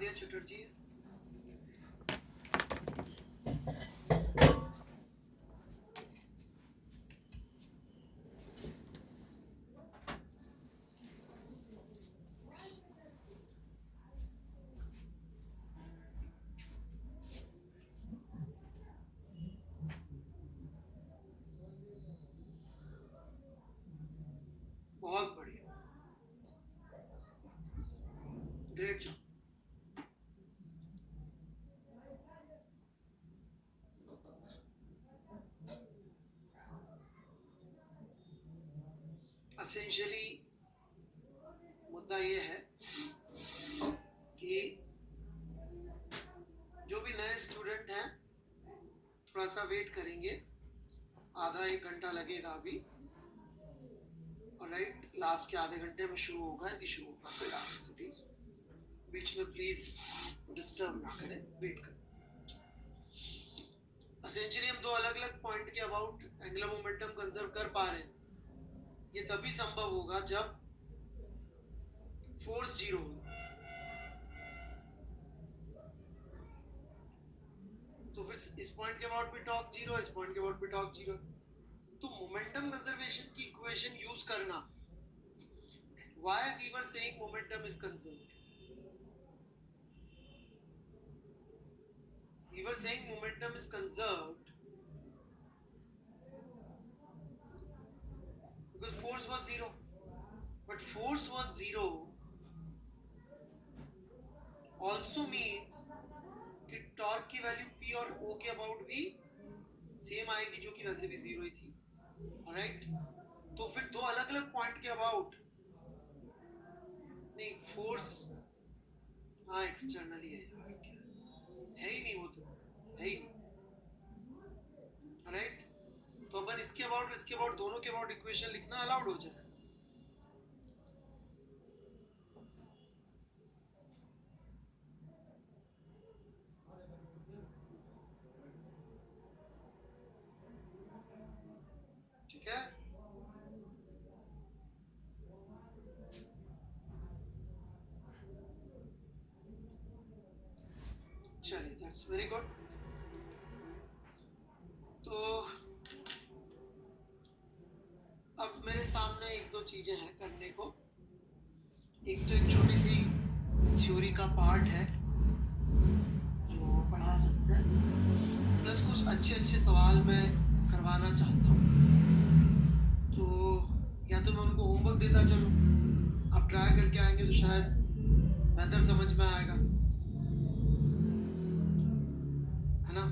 बढ़िया चटर्जी। बहुत बढ़िया, ग्रेट जॉब। एसेंशियली मुद्दा ये है कि जो भी नए स्टूडेंट हैं थोड़ा सा वेट करेंगे, आधा एक घंटा लगेगा अभी। ऑलराइट, लास्ट के आधे घंटे में शुरू होगा, यदि शुरू होगा तो इलास्टिसिटी। बीच में प्लीज डिस्टर्ब ना करें, वेट करें। एसेंशियली हम दो अलग अलग पॉइंट के अबाउट एंगुलर मोमेंटम कंजर्व कर पा रहे हैं। ये तभी संभव होगा जब फोर्स जीरो हो। तो फिर इस पॉइंट के अबाउट भी टॉर्क जीरो, इस पॉइंट के अबाउट भी टॉर्क जीरो। तो मोमेंटम कंजर्वेशन की इक्वेशन यूज करना, why we were saying momentum is conserved. We were saying momentum is conserved because force was zero. But force was zero also means कि torque की value P और O के about भी same आएगी, जो कि वैसे भी जीरो ही थी। ऑलराइट, तो फिर दो अलग अलग पॉइंट के अबाउट नहीं, फोर्स हाँ एक्सटर्नली है यार, क्या है ही नहीं, वो तो है ही नहीं। ऑलराइट, तो अपन इसके अबाउट दोनों के अबाउट इक्वेशन लिखना अलाउड हो जाए। ठीक है, चलिए, दैट्स वेरी गुड। तो अब मेरे सामने एक दो चीजें हैं करने को। एक तो एक छोटी सी थ्योरी का पार्ट है जो पढ़ा सकते हैं, प्लस कुछ अच्छे अच्छे सवाल मैं करवाना चाहता हूँ। तो या तो मैं उनको होमवर्क देता चलूँ, आप ट्राई करके आएंगे तो शायद बेहतर समझ में आएगा, है ना।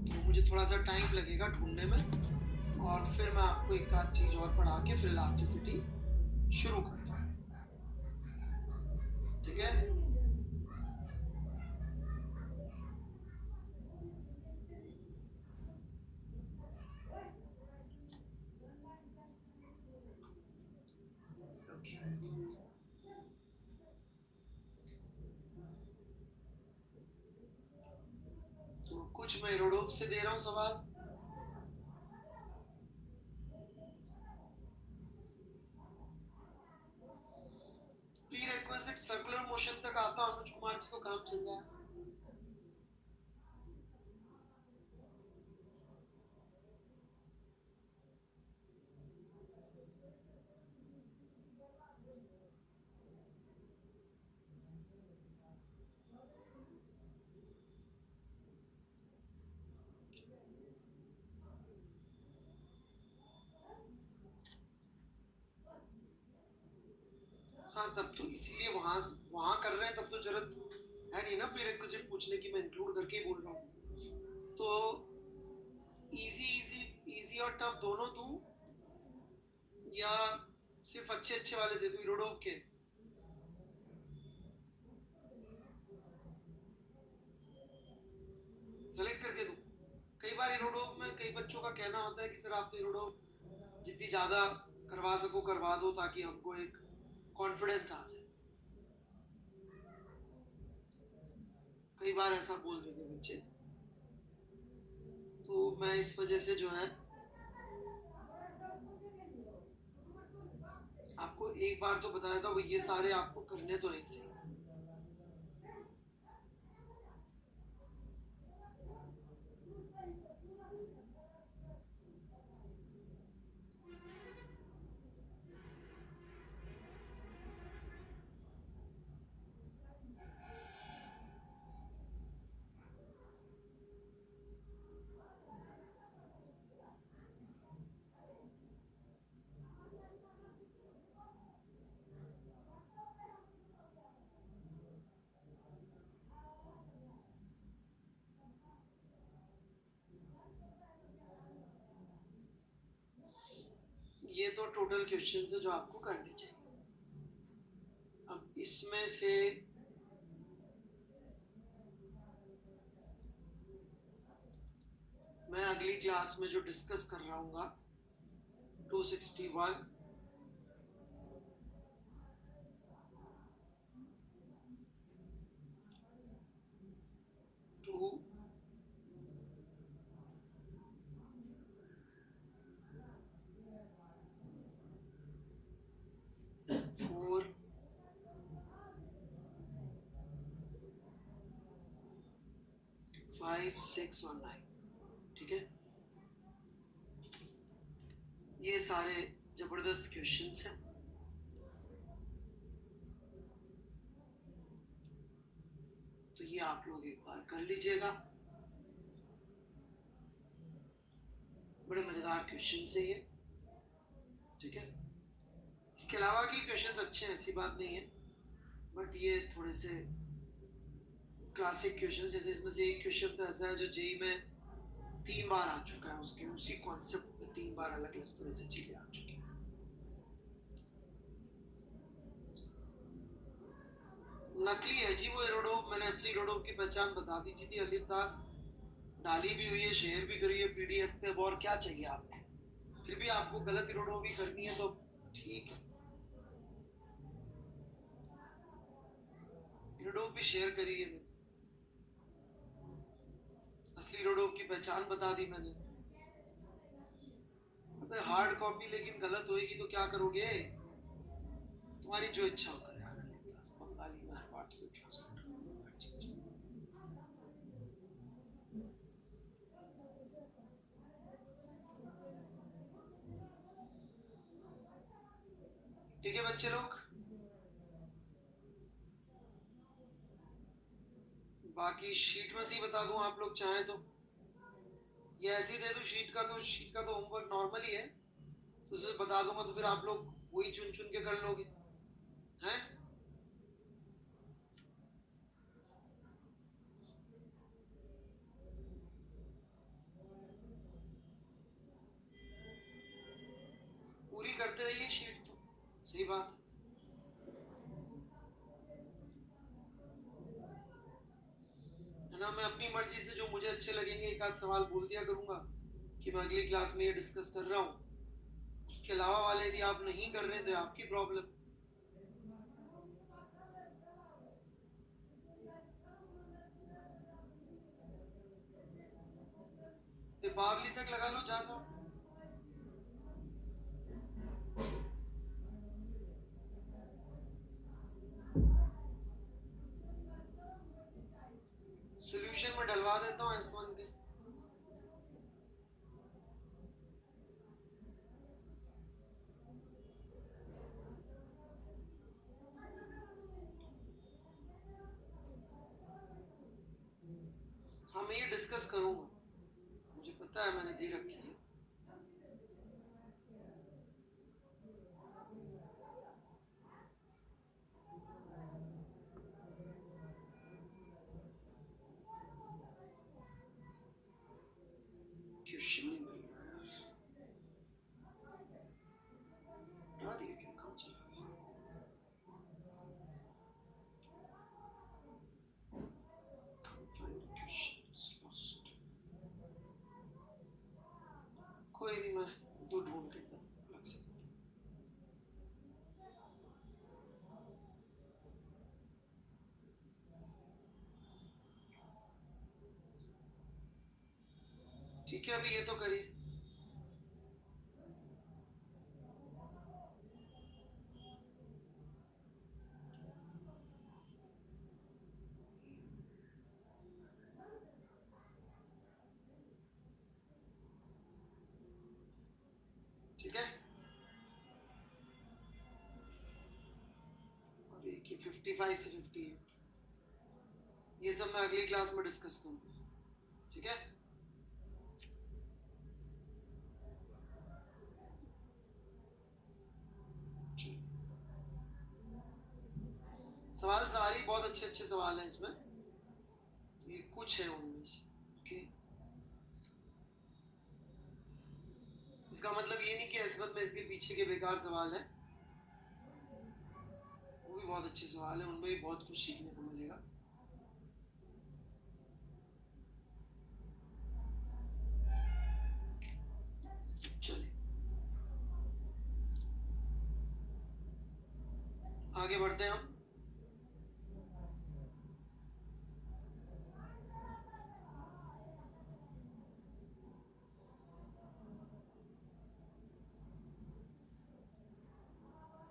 तो मुझे थोड़ा सा टाइम लगेगा ढूंढने में, और फिर मैं आपको एक आध चीज और पढ़ा के फिर इलास्टिसिटी शुरू करता हूँ। ठीक है, तो कुछ मैं रोडोप से दे रहा हूँ सवाल। प्री रिक्विजिट सर्कुलर मोशन तक आता अनुज कुमार जी तो काम चल जाए। हाँ, तब तो इसीलिए वहां वहां कर रहे हैं, तब तो जरूरत है नहीं ना प्री रिक्विजिट पूछने की, मैं इंक्लूड करके ही बोल रहा हूँ। तो इजी इजी इजी और टफ दोनों दूं, या सिर्फ अच्छे अच्छे वाले दे दूं रोडोप के? सेलेक्ट करके दूं? कई बार रोडोप में कई बच्चों का कहना होता है कि सर आप तो रोडोप जितनी ज़्यादा करवा सको करवा दो, ताकि हमको एक कॉन्फिडेंस आ जाए। कई बार ऐसा बोल देते बच्चे, तो मैं इस वजह से जो है आपको एक बार तो बताया था, वो ये सारे आपको करने तो एक से। ये तो टोटल क्वेश्चन है जो आपको करने चाहिए। अब इसमें से मैं अगली क्लास में जो डिस्कस कर रहा हूँ 261, 2, 4, 5, 6 और 9, ठीक है। ये सारे जबरदस्त क्वेश्चंस हैं। तो ये आप लोग एक बार कर लीजिएगा, बड़े मजेदार क्वेश्चन है ये, ठीक है। इसके अलावा की क्वेश्चंस अच्छे हैं, ऐसी बात नहीं है, बट ये थोड़े से क्लासिक क्वेश्चन, जैसे इसमें से एक क्वेश्चन तो ऐसा है जो जेई में 3 बार आ चुका है, उसके उसी कॉन्सेप्ट में 3 बार अलग अलग तरह से चीजें आ चुकी हैं। नकली है जी वो एरोडोव, मैंने असली एरोडोव की पहचान बता दी थी अलिफ दास, डाली भी हुई है, शेयर भी करी है पीडीएफ पे, और क्या चाहिए आपको। फिर भी आपको गलत एरोडोव भी करनी है तो ठीक है, एरोडोव भी शेयर करी है, असली एरोडोव की पहचान बता दी मैंने। अबे हार्ड कॉपी लेकिन गलत होएगी तो क्या करोगे, तुम्हारी जो इच्छा हो करे यार। बंगाली में हर बात को ट्रांसलेट करो। ठीक है बच्चे लोग, बाकी शीट में से ही बता दूं आप लोग चाहें तो, ये ऐसे ही दे दूं शीट का, तो शीट का तो होमवर्क नॉर्मल ही है, तो उसे बता दूंगा तो फिर आप लोग वही चुन चुन के कर लोगे हैं। पूरी करते रहिए शीट, तो सही बात है ना। मैं अपनी मर्जी से जो मुझे अच्छे लगेंगे एक आध सवाल बोल दिया करूंगा कि मैं अगली क्लास में ये डिस्कस कर रहा हूँ, उसके अलावा वाले यदि आप नहीं कर रहे तो आपकी प्रॉब्लम। दीपावली तक लगा लो जा साहब। सोल्यूशन में डलवा देता हूँ S1 के। हाँ मैं ये डिस्कस करूंगा, मुझे पता है मैंने दे रखी है। क्वेश्चन नहीं मिल रहा यार, हटा दिया क्या, कहाँ चला गया। Find the questions lost. कोई नहीं, मैं दो ढूंढ के अलग से। ठीक है अभी ये तो करिए। 55 से 58, ये सब मैं अगली क्लास में डिस्कस करूंगा, ठीक है। सवाल सारी बहुत अच्छे अच्छे सवाल हैं इसमें, ये कुछ है उनमें से, ओके। इसका मतलब ये नहीं कि इस्मत में इसके पीछे के बेकार सवाल है, वो भी बहुत अच्छे सवाल है, उनमें भी बहुत कुछ सीखने को मिलेगा। चलिए आगे बढ़ते हैं हम।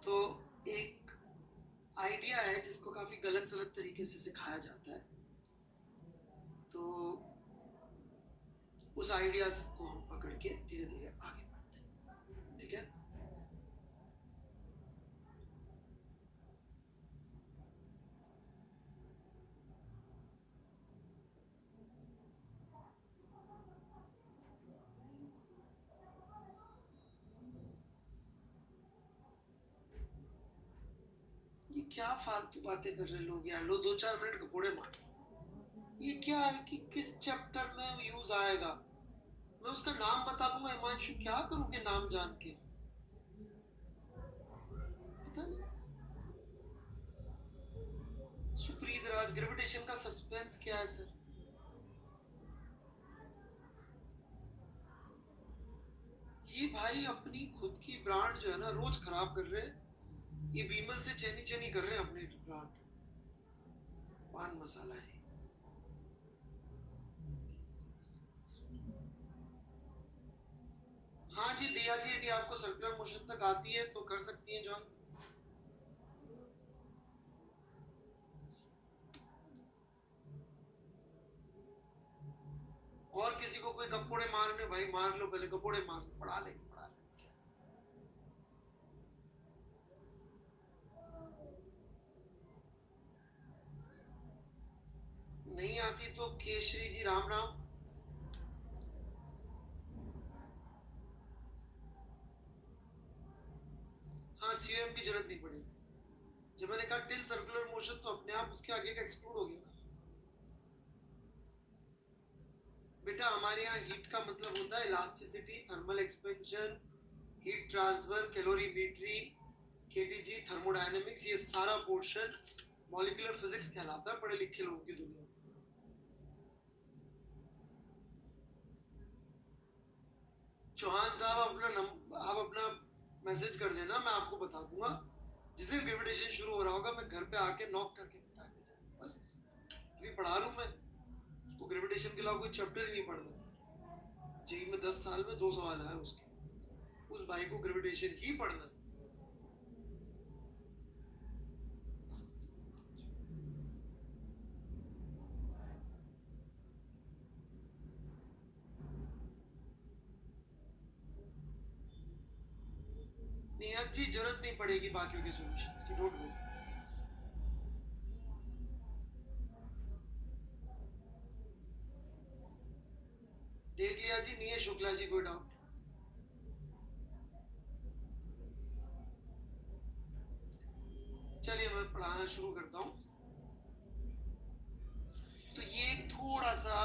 तो एक आइडिया है जिसको काफी गलत सलत तरीके से सिखाया जाता है, तो उस आइडियाज को हम पकड़ के धीरे धीरे आगे बढ़ते हैं, ठीक है। ये क्या फालतू बातें कर रहे लोग यार, लो 2-4 मिनट कपड़े मार। ये क्या है कि किस चैप्टर में यूज आएगा, मैं उसका नाम बता दूंगा हिमांशु, क्या करोगे नाम जान के, पता नहीं। सुप्रीत राज, ग्रेविटेशन का सस्पेंस क्या है सर? ये भाई अपनी खुद की ब्रांड जो है ना रोज खराब कर रहे हैं, ये विमल से चैनी चैनी कर रहे हैं अपनी ब्रांड, पान मसाला है। हाँ जी दिया जी, यदि आपको सर्कुलर मोशन तक आती है तो कर सकती हैं ज्वाइन। और किसी को कोई गप्पोड़े मारने भाई मार लो, पहले गप्पोड़े मार लो, पढ़ा लेंगे पढ़ा लेंगे। नहीं आती तो केशरी जी राम राम। हाँ सीओएम की जरूरत नहीं पड़ेगी, जब मैंने कहा टिल सर्कुलर मोशन तो अपने आप उसके आगे का एक्सक्लूड हो गया ना बेटा। हमारे यहाँ हीट का मतलब होता है elasticity, thermal expansion, heat transfer, calorimetry, KTG, thermodynamics, ये सारा पोर्शन मॉलिक्यूलर फिजिक्स कहलाता है पढ़े लिखे लोगों की दुनिया में। चौहान साहब आप अपना मैसेज कर देना, मैं आपको बता दूंगा। जिस दिन ग्रेविटेशन शुरू हो रहा होगा मैं घर पे आके नॉक करके बता दूंगा, बस अभी पढ़ा लूं मैं उसको। ग्रेविटेशन के अलावा कोई चैप्टर ही नहीं पढ़ना। जी में 10 साल में 2 सवाल आए उसके, उस भाई को ग्रेविटेशन ही पढ़ना। निहत जी जरूरत नहीं पड़ेगी बाकियों के सॉल्यूशंस की, डोंट वरी। देख लिया जी, नहीं है शुक्ला जी कोई डाउट? चलिए मैं पढ़ाना शुरू करता हूँ। तो ये थोड़ा सा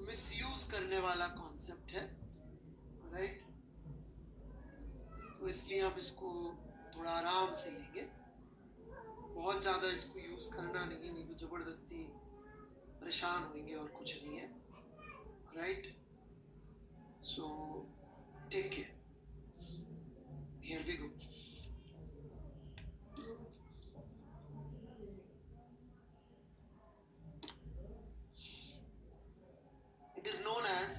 मिसयूज करने वाला कॉन्सेप्ट है, राइट? तो इसलिए आप इसको थोड़ा आराम से लेंगे, बहुत ज़्यादा इसको यूज़ करना नहीं, नहीं तो ज़बरदस्ती परेशान होंगे और कुछ नहीं है, right? So take care, here we go. It is known as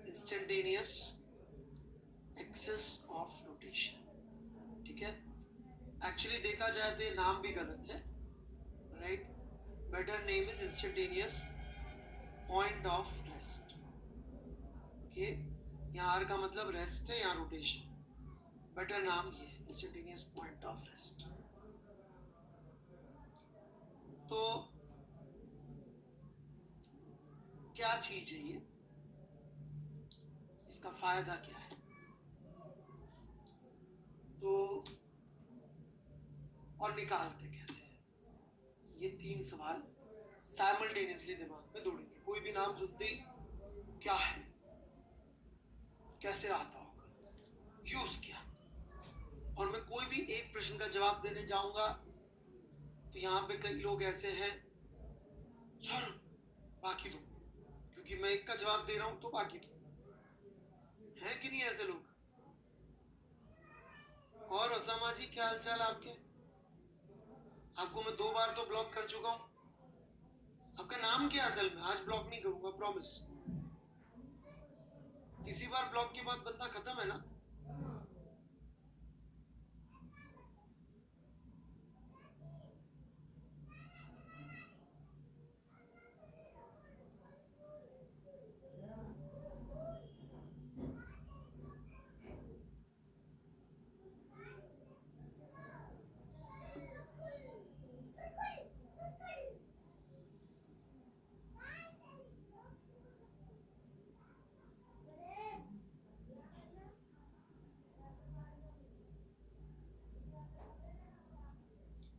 instantaneous axis of rotation, ठीक है? एक्चुअली देखा जाए तो ये नाम भी गलत है, right? Better name is instantaneous point of rest, okay? यहाँ आर का मतलब रेस्ट है, यहाँ रोटेशन, बेटर नाम ये है इंस्टेंटेनियस पॉइंट ऑफ रेस्ट। तो क्या चीज है ये, इसका फायदा क्या है? तो और निकालते कैसे? ये 3 सवाल साइमल्टेनियसली दिमाग में दौड़ेंगे। कोई भी नाम सुनते ही क्या है, कैसे आता होगा, यूज क्या, और मैं कोई भी एक प्रश्न का जवाब देने जाऊंगा तो यहाँ पे कई लोग ऐसे हैं, सर बाकी दो, क्योंकि मैं एक का जवाब दे रहा हूं तो बाकी दो, है कि नहीं ऐसे लोग? और ओसामा जी क्या हालचाल आपके? आपको मैं 2 बार तो ब्लॉक कर चुका हूं। आपका नाम क्या असल में? आज ब्लॉक नहीं करूंगा, प्रॉमिस। तीसरी बार ब्लॉक के बाद बंदा खत्म है ना?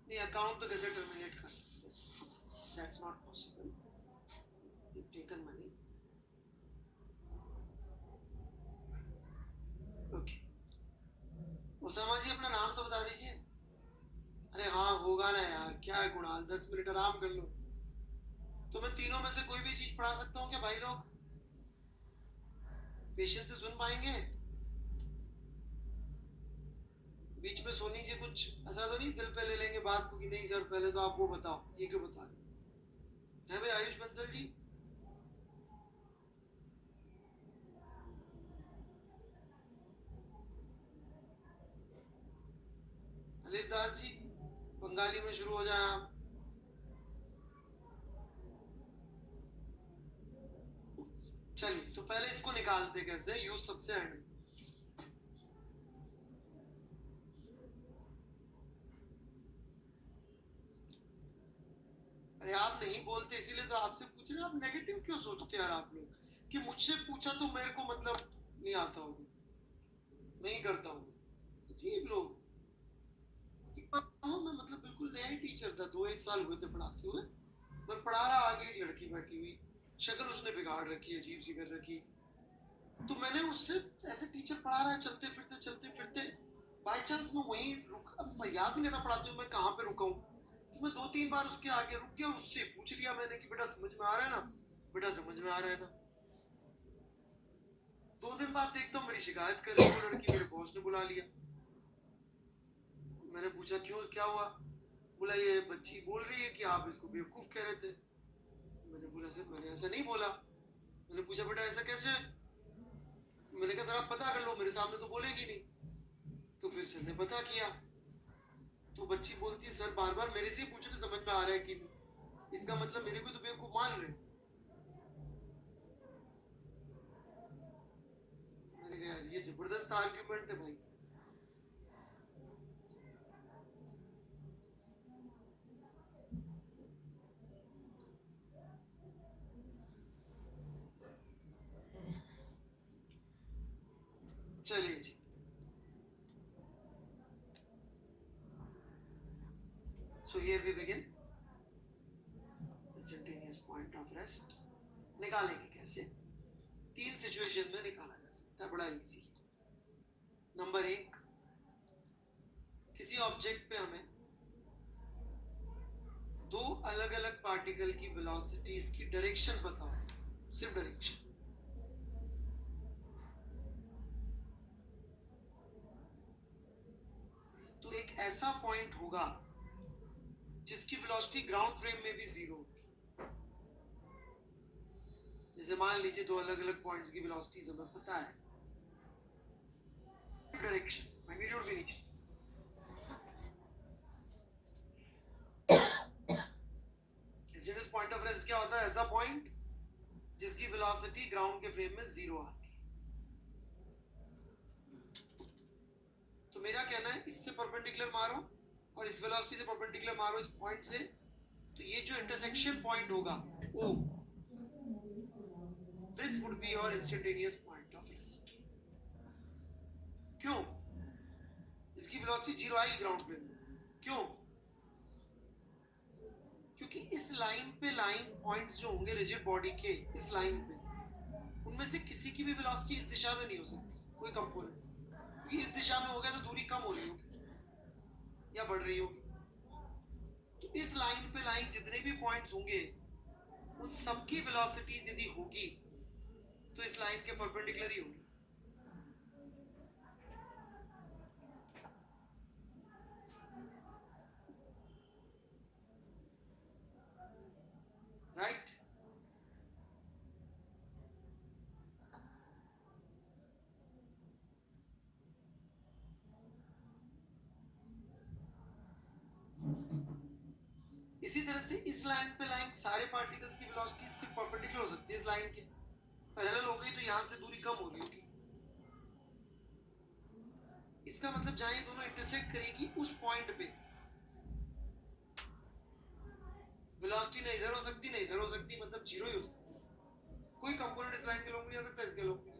नहीं, अकाउंट तो कैसे टर्मिनेट कर सकते हैं? That's not possible. You taken money. Okay, Osama ji अपना नाम तो बता दीजिए। अरे हाँ होगा ना यार, क्या है कुणाल, 10 मिनट आराम कर लो। तो मैं तीनों में से कोई भी चीज पढ़ा सकता हूँ क्या भाई लोग? पेशेंस से सुन पाएंगे? बीच में सोनी जी कुछ ऐसा तो नहीं दिल पे ले लेंगे बात को कि नहीं सर पहले तो आप वो बताओ, ये क्यों बता रहे हैं भाई? आयुष बंसल जी, अलिफ दास जी, बंगाली में शुरू हो जाए आप। चलिए तो पहले इसको निकालते कैसे, यूज सबसे एंड। अरे आप नहीं बोलते इसीलिए तो आपसे पूछ रहे। आप नेगेटिव क्यों सोचते हैं यार आप लोग, कि मुझसे पूछा तो मेरे को मतलब नहीं आता होगा, मैं ही करता हूँ। अजीब लोग। एक बार मैं मतलब बिल्कुल नया ही टीचर था, 2-1 साल हुए थे पढ़ाते हुए। मैं पढ़ा रहा, आगे एक लड़की बैठी हुई, शक्ल उसने बिगाड़ रखी, अजीब सी कर रखी। तो मैंने उससे, ऐसे टीचर पढ़ा रहा है चलते फिरते बाई चांस मैं वहीं रुक, अब याद नहीं था पढ़ाते हुए मैं कहाँ पे रुका हूँ। तो मैं 2-3 बार उसके आगे रुक गया, उससे पूछ लिया मैंने कि बेटा समझ में आ रहा है ना, बेटा समझ में आ रहा है ना। 2 दिन बाद देखता हूँ मेरी शिकायत कर रही है वो लड़की, मेरे बॉस ने बुला लिया। मैंने पूछा क्यों, क्या हुआ? बोला ये बच्ची बोल रही है कि आप इसको बेवकूफ कह रहे थे। मैंने बोला सर मैंने ऐसा नहीं बोला। मैंने पूछा बेटा ऐसा कैसे? मैंने कहा सर आप पता कर लो, मेरे सामने तो बोलेगी नहीं। तो फिर सर ने पता किया, तो बच्ची बोलती है सर बार बार मेरे से ही पूछने समझ में आ रहा है कि नहीं, इसका मतलब मेरे को तो बेवकूफ मान रहे। मैंने कहा यार ये जबरदस्त आर्ग्यूमेंट है भाई। चलिए जी, so here we begin instantaneous point of rest। निकालेंगे कैसे? 3 सिचुएशन में निकाला जा सकता है, बड़ा इजी। नंबर 1, किसी ऑब्जेक्ट पे हमें 2 अलग अलग पार्टिकल की वेलोसिटीज की डायरेक्शन पता हो, सिर्फ डायरेक्शन। तो एक ऐसा पॉइंट होगा जिसकी वेलोसिटी ग्राउंड फ्रेम में भी 0 होगी। जैसे मान लीजिए 2 अलग अलग पॉइंट्स की वेलोसिटीज हमें पता है, डायरेक्शन मैग्नीट्यूड भी नहीं। इंसिडेंस पॉइंट ऑफ रेस्ट क्या होता है? ऐसा पॉइंट जिसकी वेलोसिटी ग्राउंड के फ्रेम में 0 आती है। तो तो मेरा कहना है इससे परपेंडिकुलर मारो और इस वेलोसिटी से परपेंडिकुलर मारो इस पॉइंट से, तो ये जो इंटरसेक्शन पॉइंट होगा oh, this would be your instantaneous point of rest. क्यों? इसकी वेलोसिटी जीरो आएगी ग्राउंड प्लेन में। क्यों? क्योंकि इस लाइन पे लाइन पॉइंट्स जो होंगे रिजिड बॉडी के इस लाइन पे, उनमें से किसी की भी वेलोसिटी इस दिशा में नहीं हो सकती कोई कंपोनेंट, क्योंकि इस दिशा में हो गया तो दूरी कम हो रही होगी या बढ़ रही होगी। तो इस लाइन पे लाइन जितने भी पॉइंट्स होंगे उन सबकी वेलोसिटीज यदि होगी तो इस लाइन के परपेंडिकुलर ही होगी। राइट? इसी तरह से इस लाइन पे लाइन सारे पार्टिकल्स की वेलोसिटी सिर्फ परपेंडिकुलर हो सकती है इस लाइन के, पैरेलल हो गई तो यहां से दूरी कम हो रही होगी। इसका मतलब जहां ये दोनों इंटरसेक्ट करेगी उस पॉइंट पे वेलोसिटी न इधर हो सकती न इधर हो सकती, मतलब जीरो ही हो सकती। कोई कंपोनेंट इस लाइन के लोग नहीं आ सकता, इसके लोग नहीं।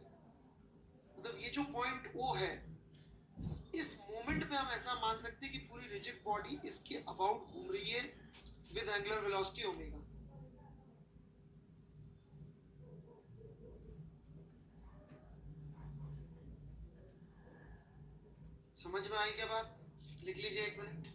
मतलब ये जो पॉइंट ओ है, इस मोमेंट पे हम ऐसा मान सकते हैं कि पूरी रिजिड बॉडी इसके अबाउट घूम रही है विद एंगुलर वेलोसिटी ओमेगा। समझ में आई क्या बात? लिख लीजिए एक मिनट।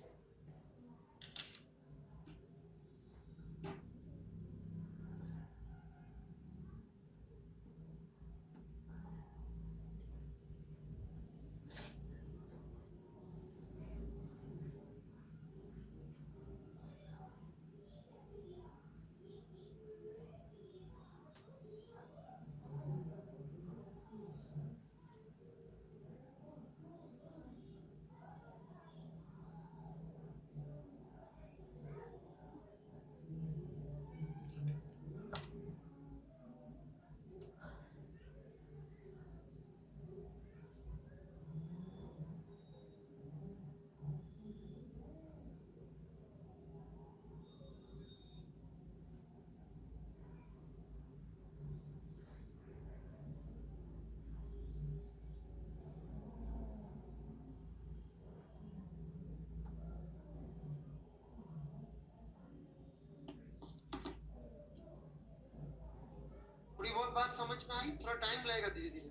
थोड़ी बहुत बात समझ में आई? थोड़ा टाइम लगेगा, धीरे धीरे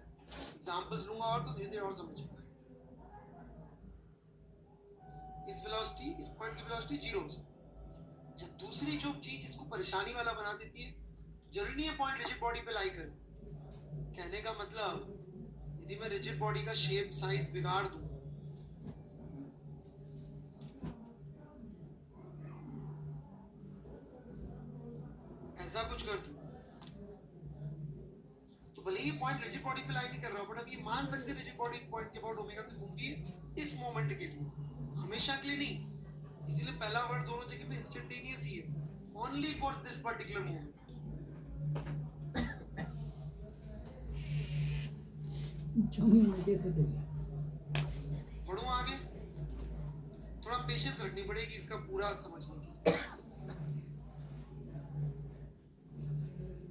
एग्जांपल्स लूंगा और तो धीरे धीरे और समझ में। इस वेलोसिटी, इस पॉइंट की वेलोसिटी जीरो हो सकती है। जब दूसरी जो चीज इसको परेशानी वाला बना देती है, जरूरी नहीं है पॉइंट रिजिड बॉडी पे लाई करे। कहने का मतलब यदि मैं रिजिड बॉडी का शेप साइज बिगाड़ दूं, ऐसा कुछ कर दूं, तो भले ही पॉइंट रिजिड बॉडी पे लाई नहीं कर रहा, बट अब ये मान सकते हैं रिजिड बॉडी इस पॉइंट के अबाउट ओमेगा से घूम रही है इस मोमेंट के लिए, हमेशा के लिए नहीं। इसीलिए पहला वर्ड दोनों जगह पे इंस्टेंटेनियस ही है, only for this particular moment. बढ़ो आगे, थोड़ा पेशेंस रखनी पड़ेगी इसका पूरा समझने की।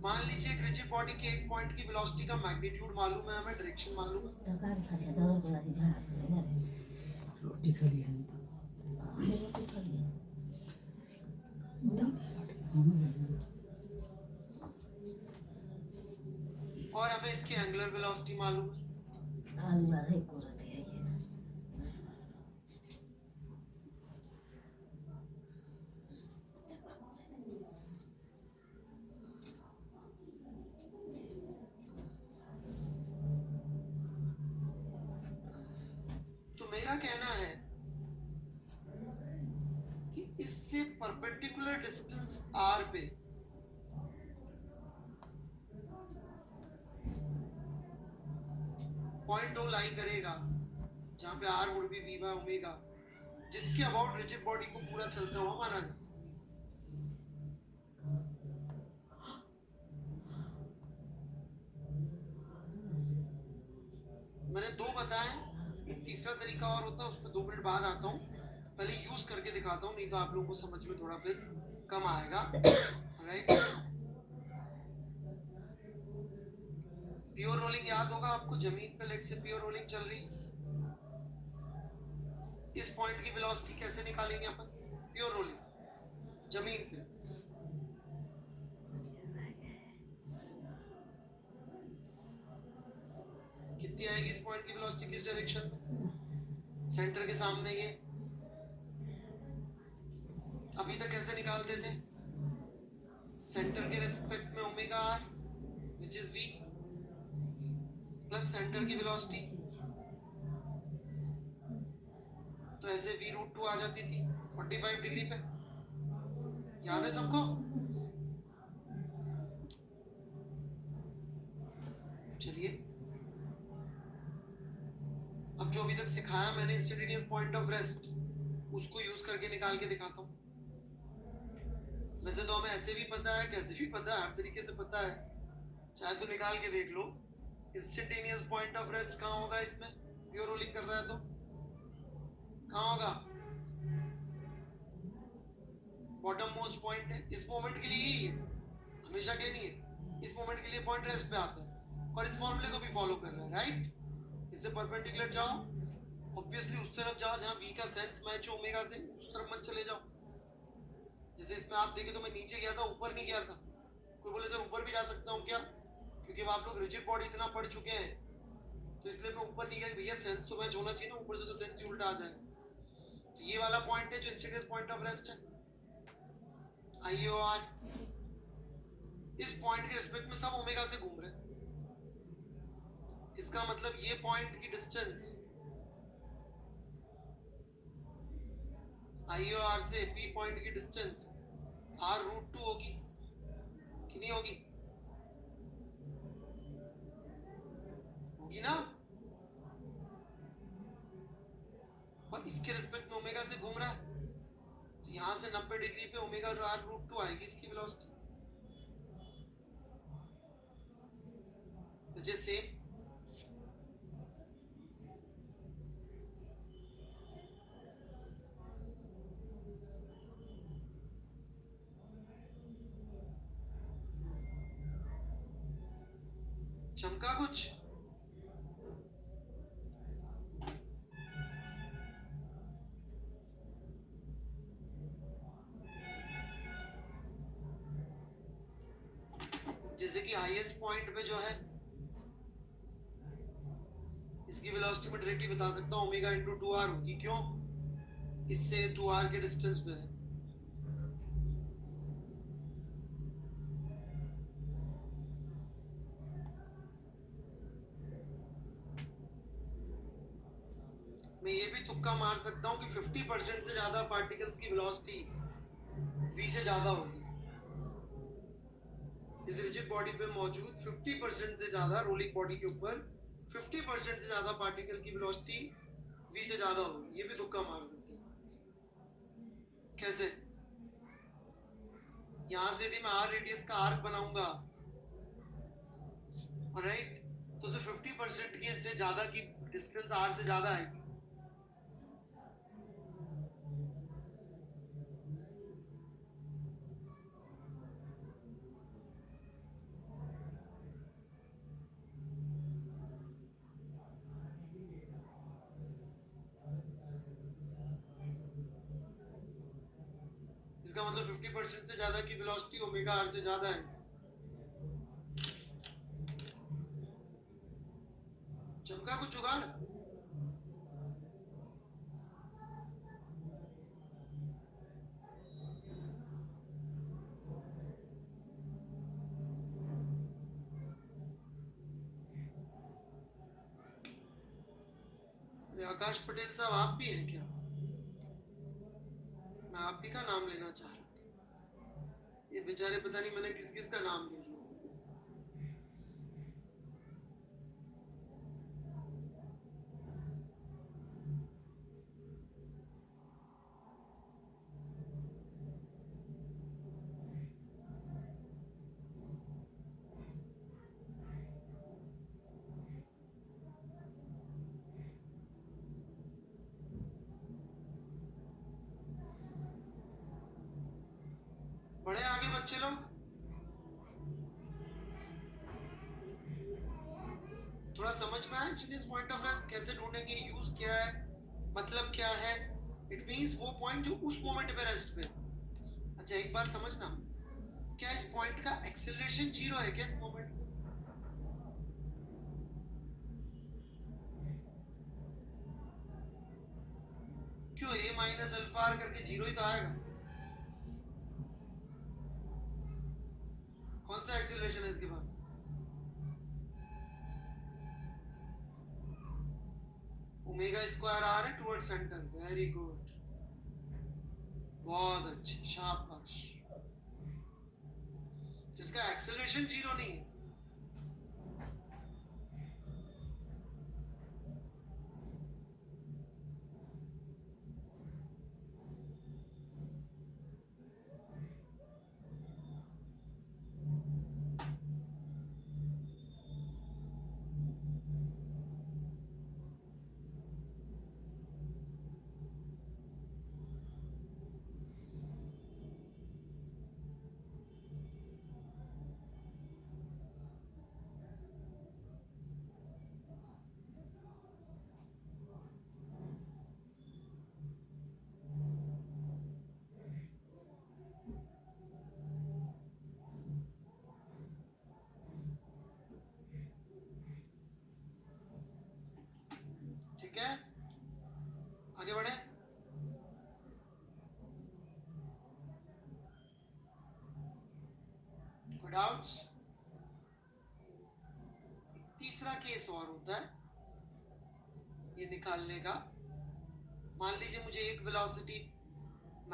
मान लीजिए एक रिजिड बॉडी के एक पॉइंट की वेलोसिटी का मैग्नीट्यूड मालूम है, हमें डायरेक्शन मालूम है। रोटी खा लिया और हमें इसकी एंगुलर वेलोसिटी मालूम है। तो मेरा कहना है कि इससे परपेंडिकुलर डिस्टेंस r पे पॉइंट ओ लाई करेगा, जहां पे r would be v by omega, जिसके अबाउट रिजिड बॉडी को पूरा चलता हुआ माना जा सकता है। मैंने दो बताए, एक तीसरा तरीका और होता है, उस पर 2 मिनट बाद आता हूँ, पहले यूज करके दिखाता हूँ, नहीं तो आप लोगों को समझ में थोड़ा फिर कम आएगा। राइट, प्योर रोलिंग याद होगा आपको, जमीन पे लेट से प्योर रोलिंग चल रही, इस पॉइंट की वेलोसिटी कैसे निकालेंगे अपन? प्योर रोलिंग जमीन पे कितनी आएगी इस पॉइंट की वेलोसिटी, किस डायरेक्शन में? सेंटर के सामने ये। अभी तक कैसे निकालते थे? सेंटर के रिस्पेक्ट में omega r which is v plus centre की वेलोसिटी, तो ऐसे वी रूट 2 आ जाती थी 45 डिग्री पे, याद है सबको? चलिए, अब जो अभी तक सिखाया मैंने इंस्टेंटेनियस पॉइंट ऑफ रेस्ट, उसको यूज करके निकाल के दिखाता हूँ। वैसे तो हमें ऐसे भी पता है, कैसे भी पता है, हर तरीके से पता है, चाहे तो निकाल के देख लो। इंस्टेंटेनियस पॉइंट ऑफ रेस्ट कहाँ होगा इसमें? प्योर रोलिंग कर रहा है तो कहाँ होगा? बॉटम मोस्ट पॉइंट है, इस मोमेंट के लिए ही है, हमेशा के नहीं है, इस मोमेंट के लिए पॉइंट रेस्ट पे आता है, और इस फॉर्मूले को भी फॉलो कर रहा है। राइट, इससे परपेंडिकुलर जाओ, ऑब्वियसली उस तरफ जाओ जहाँ वी का सेंस मैच हो ओमेगा से, उस तरफ मत चले जाओ। जैसे इसमें आप देखें तो मैं नीचे गया था, ऊपर नहीं गया था। कोई बोले सर ऊपर भी जा सकता हूँ क्या? क्योंकि अब आप लोग रिजिड बॉडी इतना पढ़ चुके हैं, तो इसलिए मैं ऊपर नहीं गया। भैया सेंस तो मैच होना चाहिए ना, ऊपर से तो सेंस ही उल्टा आ जाए। तो ये वाला पॉइंट है जो इंस्टेंटेनियस पॉइंट ऑफ रेस्ट है, IOR। इस पॉइंट के रिस्पेक्ट में सब ओमेगा से घूम रहे हैं, इसका मतलब ये पॉइंट की डिस्टेंस IOR से P पॉइंट की डिस्टेंस R रूट 2 होगी कि नहीं होगी? होगी ना? और इसके रिस्पेक्ट में ओमेगा से घूम रहा है, तो यहाँ से 90 डिग्री पे ओमेगा R रूट 2 आएगी इसकी वेलोसिटी, which is same। चमका कुछ? जैसे कि हाईएस्ट पॉइंट पे जो है, इसकी वेलोसिटी में डायरेक्टली बता सकता हूँ, ओमेगा इंटू 2R होगी। क्यों? इससे 2R के डिस्टेंस पे है। मैं ये भी तुक्का मार सकता हूँ कि 50% से ज्यादा पार्टिकल्स की वेलोसिटी v से ज्यादा होगी। इस रिजिड बॉडी पे मौजूद 50% से ज्यादा, रोलिंग बॉडी के ऊपर 50% से ज्यादा पार्टिकल की वेलोसिटी v से ज्यादा होगी। ये भी तुक्का मार सकते हैं। कैसे? यहां से यदि मैं r रेडियस का आर्क बनाऊंगा, राइट, तो 50% की से ज्यादा की डिस्टेंस r से ज्यादा आएगी। इसका मतलब 50% से ज्यादा की वेलोसिटी ओमेगा r से ज्यादा है। चमका कुछ जुगाड़? आकाश पटेल साहब आप भी हैं क्या? मैं आप ही का नाम लेना चाह रहा था, ये बेचारे पता नहीं मैंने किस किस का नाम ले लिया। बच्चे लोग? थोड़ा समझ में आया स्टूडेंट्स पॉइंट ऑफ रेस्ट कैसे ढूंढेंगे, यूज क्या है, मतलब क्या है? इट मींस वो पॉइंट जो उस मोमेंट पे रेस्ट पे। अच्छा एक बात समझना, क्या इस पॉइंट का एक्सेलरेशन जीरो है क्या इस मोमेंट पे? क्यों a माइनस अल्फा आर करके जीरो ही तो आएगा। कौन सा एक्सेलरेशन है इसके पास? ओमेगा स्क्वायर आर है टुवर्ड सेंटर। वेरी गुड, बहुत अच्छे, शाबाश। जिसका एक्सेलरेशन जीरो नहीं है। ठीक है, आगे बढ़े। कोई डाउट्स? तीसरा केस और होता है ये निकालने का। मान लीजिए मुझे एक वेलोसिटी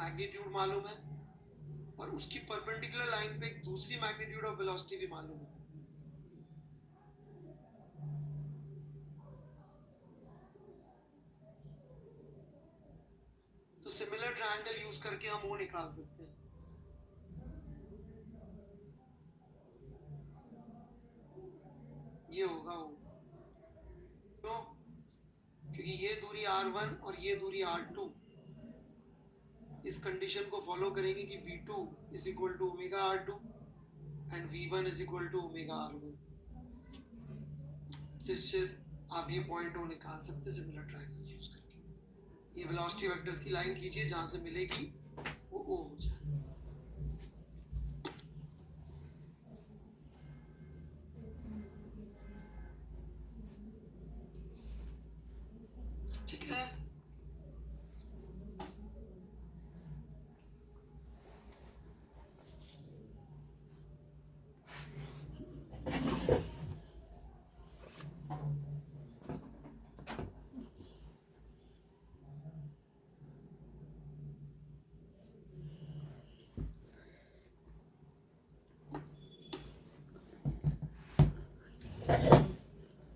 मैग्नीट्यूड मालूम है और उसकी परपेंडिकुलर लाइन पे एक दूसरी मैग्नीट्यूड ऑफ वेलोसिटी भी मालूम है। तो सिमिलर ट्रायंगल यूज करके हम वो निकाल सकते हैं। ये होगा वो, क्यों? क्योंकि ये दूरी r1 और ये दूरी r2 इस कंडीशन को फॉलो करेंगे कि v2 is equal to omega r2 and v1 is equal to omega r1। जिससे आप ये पॉइंट ओ निकाल सकते हैं सिमिलर ट्रायंगल यूज करके। ये वेलोसिटी वेक्टर्स की लाइन खींचिए, जहां से मिलेगी वो ओ हो जाए। ठीक है,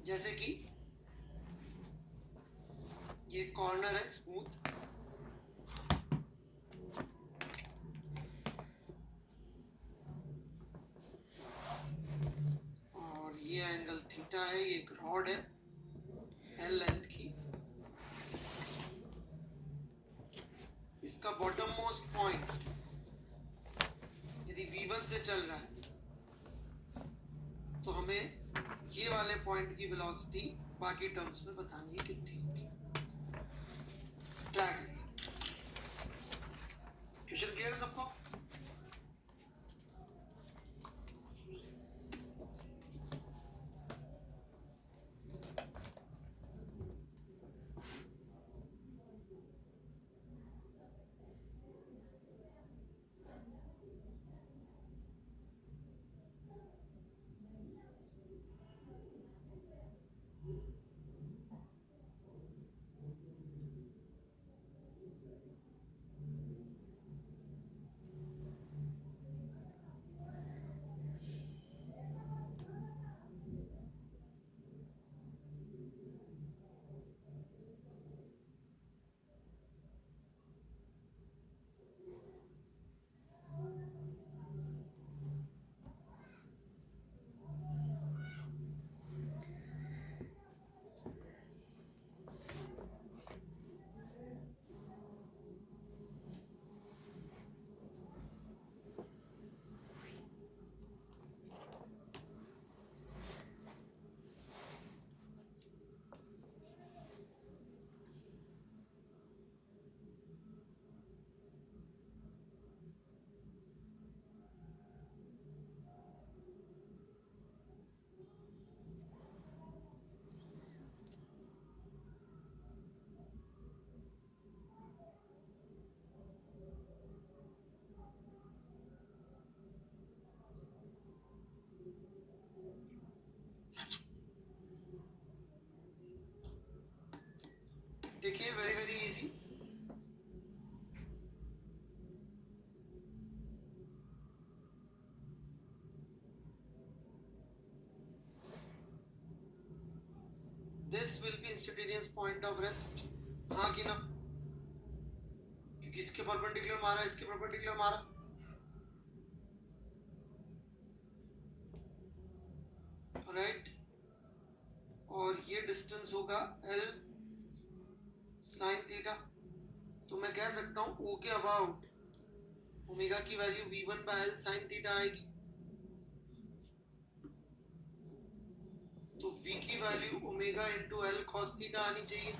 जैसे कि ये कॉर्नर है स्मूथ, और ये एंगल थीटा है, ये एक रॉड है एल लेंथ की। इसका बॉटम मोस्ट पॉइंट यदि v1 से चल रहा है तो हमें ये वाले पॉइंट की वेलोसिटी बाकी टर्म्स में बतानी है कितनी होगी। क्वेश्चन क्लियर है सबको? देखिए very very easy. This will be instantaneous point of rest. हाँ कि ना, क्योंकि इसके परपेंडिकुलर मारा, इसके परपेंडिकुलर मारा। राइट, और ये डिस्टेंस होगा L साइन थीटा। तो मैं कह सकता हूं O के अबाउट ओमेगा की वैल्यू V1/L साइन थीटा आएगी। तो V की value omega into L cos theta आनी चाहिए।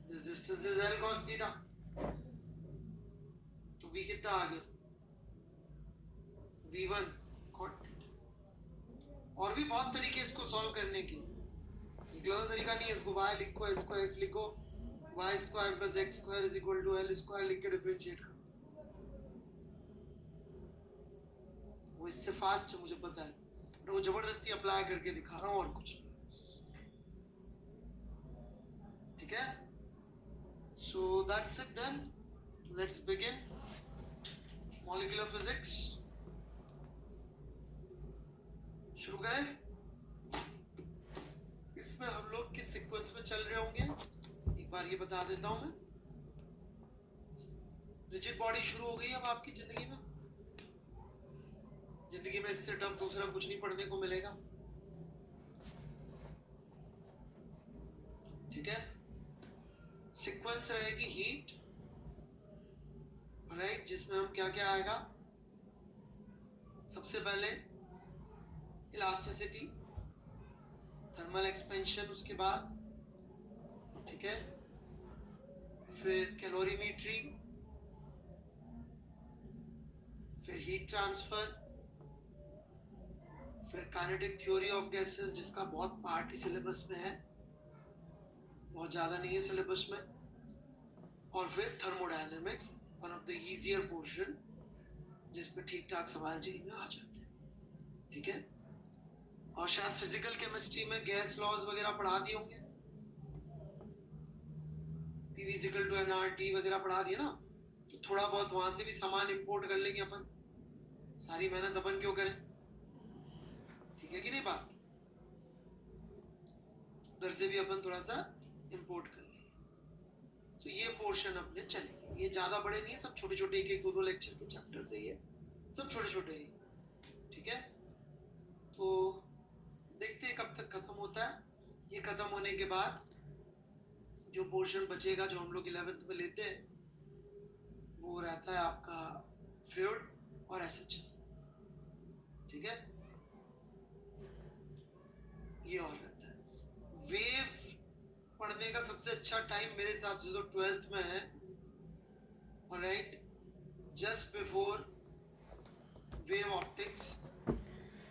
This distance is L cos theta. तो V कितना आ गया? V1 cot theta. और भी बहुत तरीके इसको सॉल्व करने के, गलत तरीका नहीं है। इसको y लिखो, इसको x लिखो, y square plus x square is equal to L square लिख के डिफरेंशिएट करो। वो इससे फास्ट है मुझे पता है, तो वो जबरदस्ती अप्लाई करके दिखा रहा हूँ और कुछ। ठीक है, so that's it then, let's begin molecular physics. शुरू करें। इसमें हम लोग किस सीक्वेंस में चल रहे होंगे एक बार ये बता देता हूं मैं। रिजिड बॉडी शुरू हो गई अब आपकी जिंदगी में। जिंदगी में इससे टफ दूसरा कुछ नहीं पढ़ने को मिलेगा। ठीक है, सीक्वेंस रहेगी हीट, राइट, जिसमें हम क्या क्या आएगा। सबसे पहले इलास्टिसिटी, थर्मल एक्सपेंशन, उसके बाद ठीक है, फिर कैलोरीमेट्री, फिर हीट ट्रांसफर, फिर काइनेटिक थ्योरी ऑफ गैसेस, जिसका बहुत पार्ट ही सिलेबस में है, बहुत ज़्यादा नहीं है सिलेबस में, और फिर thermodynamics, one of the easier portion, जिस पे ठीक ठाक सवाल जी में आ जाते हैं। ठीक है, और शायद फिजिकल केमिस्ट्री में गैस लॉज वगैरह पढ़ा दिए होंगे, P = nRT वगैरह पढ़ा दिए ना, तो थोड़ा बहुत वहां से भी सामान इंपोर्ट कर लेंगे अपन। सारी मेहनत अपन क्यों करें, ठीक है कि नहीं बात। उधर से भी अपन थोड़ा सा इंपोर्ट कर लेंगे। तो ये पोर्शन अपने चलेंगे, ये ज्यादा बड़े नहीं है, सब छोटे छोटे, एक एक दो लेक्चर के चैप्टर से, ये सब छोटे छोटे ही। ठीक है, तो देखते हैं कब तक खत्म होता है। ये खत्म होने के बाद जो पोर्शन बचेगा, जो हम लोग 11th में लेते हैं, वो रहता है आपका फ्लूइड और एसएच। ठीक है, ये और रहता है। वेव पढ़ने का सबसे अच्छा टाइम मेरे हिसाब से तो 12th में है, alright, just before wave optics.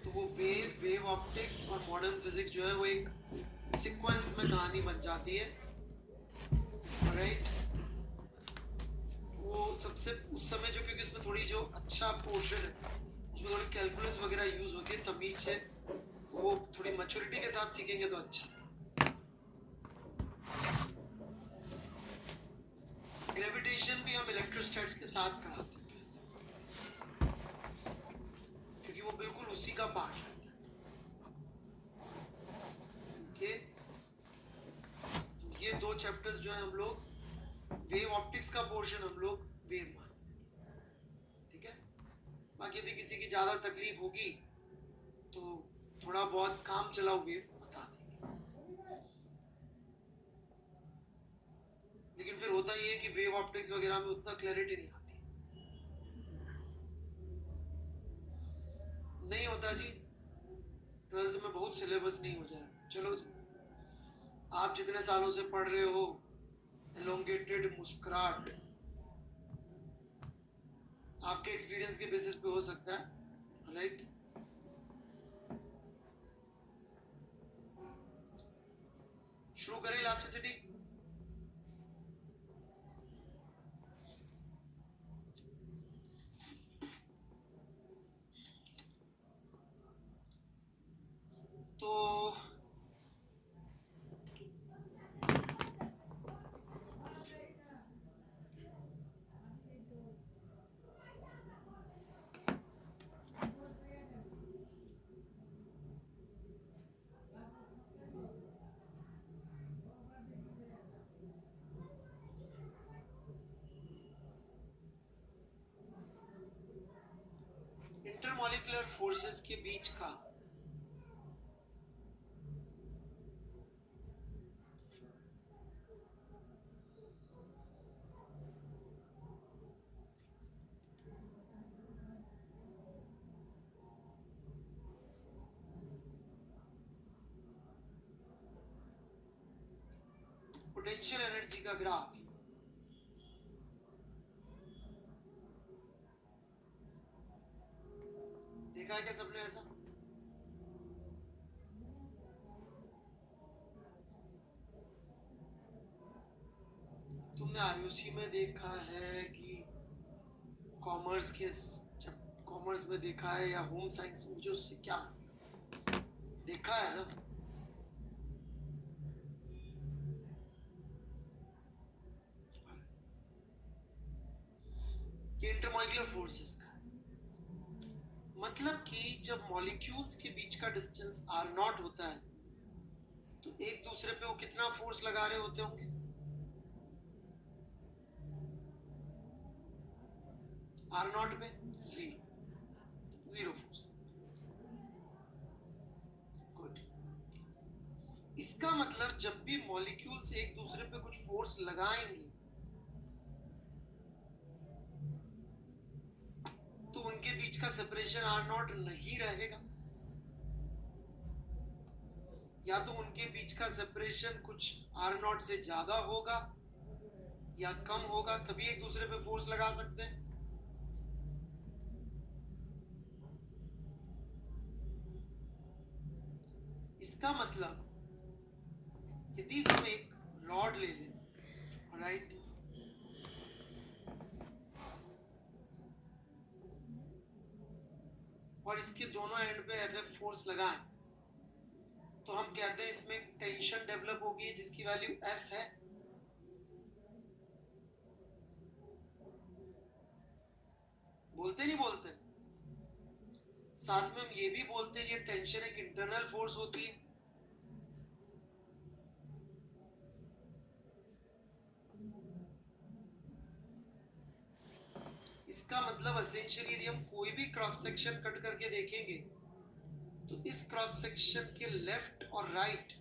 तो वो वेव ऑप्टिक्स और मॉडर्न फिजिक्स जो है वो एक सीक्वेंस में कहानी बन जाती है, ऑलराइट। वो सबसे उस समय जो, क्योंकि उसमें थोड़ी जो अच्छा पोर्शन है, उसमें थोड़ी कैलकुलस वगैरह यूज होती है तमीज से, वो थोड़ी मैच्योरिटी के साथ सीखेंगे तो अच्छा। ग्रेविटेशन भी हम इलेक्ट्रोस्टैट्स के साथ कराते हैं, क्योंकि वो बिल्कुल उसी का पार्ट है। ओके, तो ये दो चैप्टर्स जो है हम लोग, वेव ऑप्टिक्स का पोर्शन हम लोग वेव मानते हैं। ठीक है, बाकी यदि किसी की ज्यादा तकलीफ होगी तो थोड़ा बहुत काम चलाओ वेव बता देंगे। लेकिन फिर होता ये है कि वेव ऑप्टिक्स वगैरह में उतना क्लैरिटी नहीं आती, नहीं होता जी। 12th में बहुत सिलेबस नहीं हो जाए। चलो, आप जितने सालों से पढ़ रहे हो, एलोंगेटेड मुस्कुराहट आपके एक्सपीरियंस के बेसिस पे हो सकता है, राइट। शुरू करें इलास्टिसिटी। तो इंटरमॉलिक्यूलर फोर्सेस के बीच का पोटेंशियल एनर्जी का ग्राफ देखा है क्या सबने ऐसा? तुमने आयुषी में देखा है कि कॉमर्स के, जब कॉमर्स में देखा है या होम साइंस में, मुझे उससे क्या देखा है ना? इंटरमॉलिक्यूलर फोर्सेस का मतलब कि जब मॉलिक्यूल्स के बीच का डिस्टेंस आर नॉट होता है तो एक दूसरे पे वो कितना फोर्स लगा रहे होते होंगे? आर नॉट पे जीरो फोर्स। गुड। इसका मतलब जब भी मॉलिक्यूल्स एक दूसरे पे कुछ फोर्स लगाएंगे तो उनके बीच का सेपरेशन आर नॉट नहीं रहेगा, या तो उनके बीच का सेपरेशन कुछ आर नॉट से ज्यादा होगा या कम होगा, तभी एक दूसरे पे फोर्स लगा सकते हैं। इसका मतलब यदि हम एक रॉड ले लें, राइट, और इसके दोनों एंड पे एफ फोर्स लगाएं तो हम कहते हैं इसमें टेंशन डेवलप होगी जिसकी वैल्यू एफ है। बोलते नहीं बोलते? साथ में हम ये भी बोलते हैं ये टेंशन एक इंटरनल फोर्स होती है। इसका मतलब एसेंशियली यदि हम कोई भी क्रॉस सेक्शन कट करके देखेंगे तो इस क्रॉस सेक्शन के लेफ्ट और राइट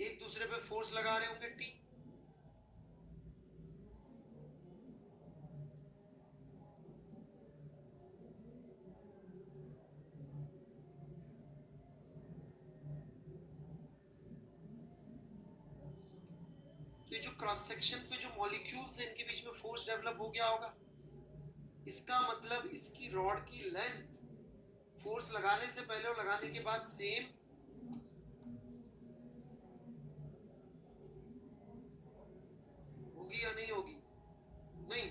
एक दूसरे पे फोर्स लगा रहे होंगे टी। तो ये जो क्रॉस सेक्शन पे जो मॉलिक्यूल्स हैं इनके बीच में फोर्स डेवलप हो गया होगा। इसका मतलब इसकी रॉड की लेंथ फोर्स लगाने से पहले और लगाने के बाद सेम होगी या नहीं होगी? नहीं।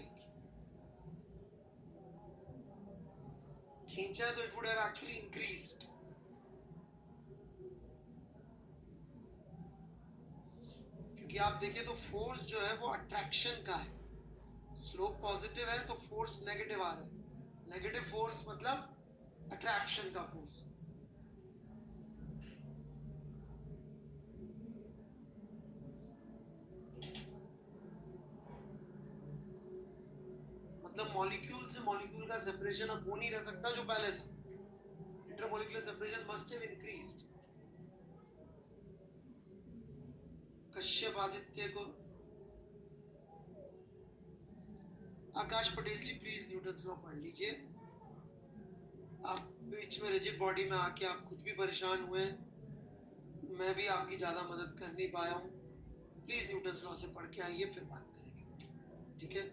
खींचा तो it would have actually increased. क्योंकि आप देखें तो फोर्स जो है वो अट्रैक्शन का है, स्लोप पॉजिटिव है तो फोर्स नेगेटिव आ रहा है। नेगेटिव फोर्स मतलब अट्रैक्शन का फोर्स। मतलब मॉलिक्यूल से मॉलिक्यूल का सेपरेशन अब वो नहीं रह सकता जो पहले था। Intermolecular separation must have increased. Kashyap Aditya को, आकाश पटेल जी प्लीज न्यूटन्स लॉ पढ़ लीजिए। आप बीच में रिजिड बॉडी में आके आप खुद भी परेशान हुए, मैं भी आपकी ज़्यादा मदद कर नहीं पाया हूँ। प्लीज़ न्यूटन्स लॉ से पढ़ के आइए, फिर बात करेंगे, ठीक है?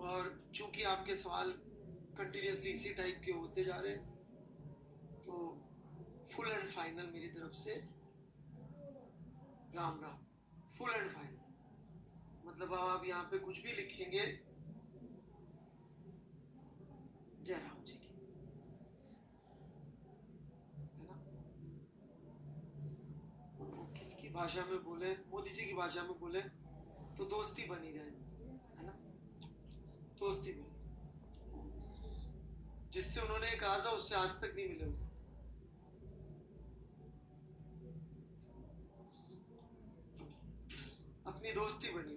और चूंकि आपके सवाल कंटिन्यूसली इसी टाइप के होते जा रहे हैं तो फुल एंड फाइनल मेरी तरफ से Ram Ram. Full and final मतलब आप यहाँ पे कुछ भी लिखेंगे जय राम जी की, है ना? वो किसकी भाषा में बोले, मोदी जी की भाषा में बोले तो दोस्ती बनी रहे, है ना? दोस्ती बनी। जिससे उन्होंने कहा था उससे आज तक नहीं मिले हुए। अपनी दोस्ती बनी।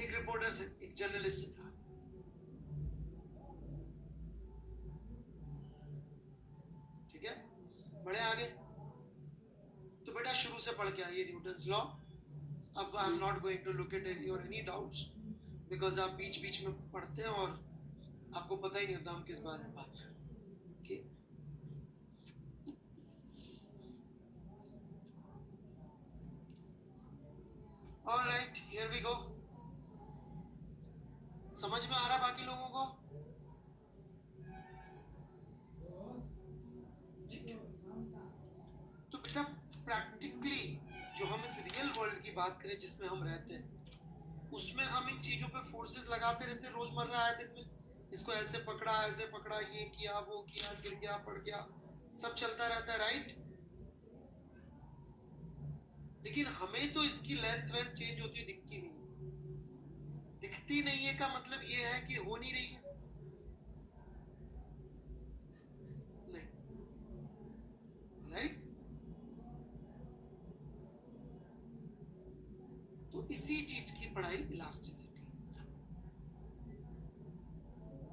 एक रिपोर्टर से, एक जर्नलिस्ट से था, ठीक है, बढ़े आगे। तो बेटा शुरू से पढ़ के आइए न्यूटन्स लॉ। अब I am not going to look at your any doubts, because आप बीच बीच में पढ़ते हैं और आपको पता ही नहीं होता हम किस बारे में बात कर रहे हैं। Alright, here we go. समझ में आ रहा बाकी लोगों को? ठीक है। तो बेटा प्रैक्टिकली जो हम इस रियल वर्ल्ड की बात करें जिसमें हम रहते हैं, उसमें हम इन चीजों पे फोर्सेस लगाते रहते हैं रोजमर्रा आए दिन में। इसको ऐसे पकड़ा, ये किया, वो किया, गिर गया, पड़ गया, सब चलता रहता है, राइट? लेकिन हमें तो इसकी लेंथ वेंथ चेंज होती हुई दिखती नहीं है। दिखती नहीं है का मतलब ये है कि हो नहीं रही है, नहीं, राइट? तो इसी चीज की पढ़ाई इलास्टिसिटी,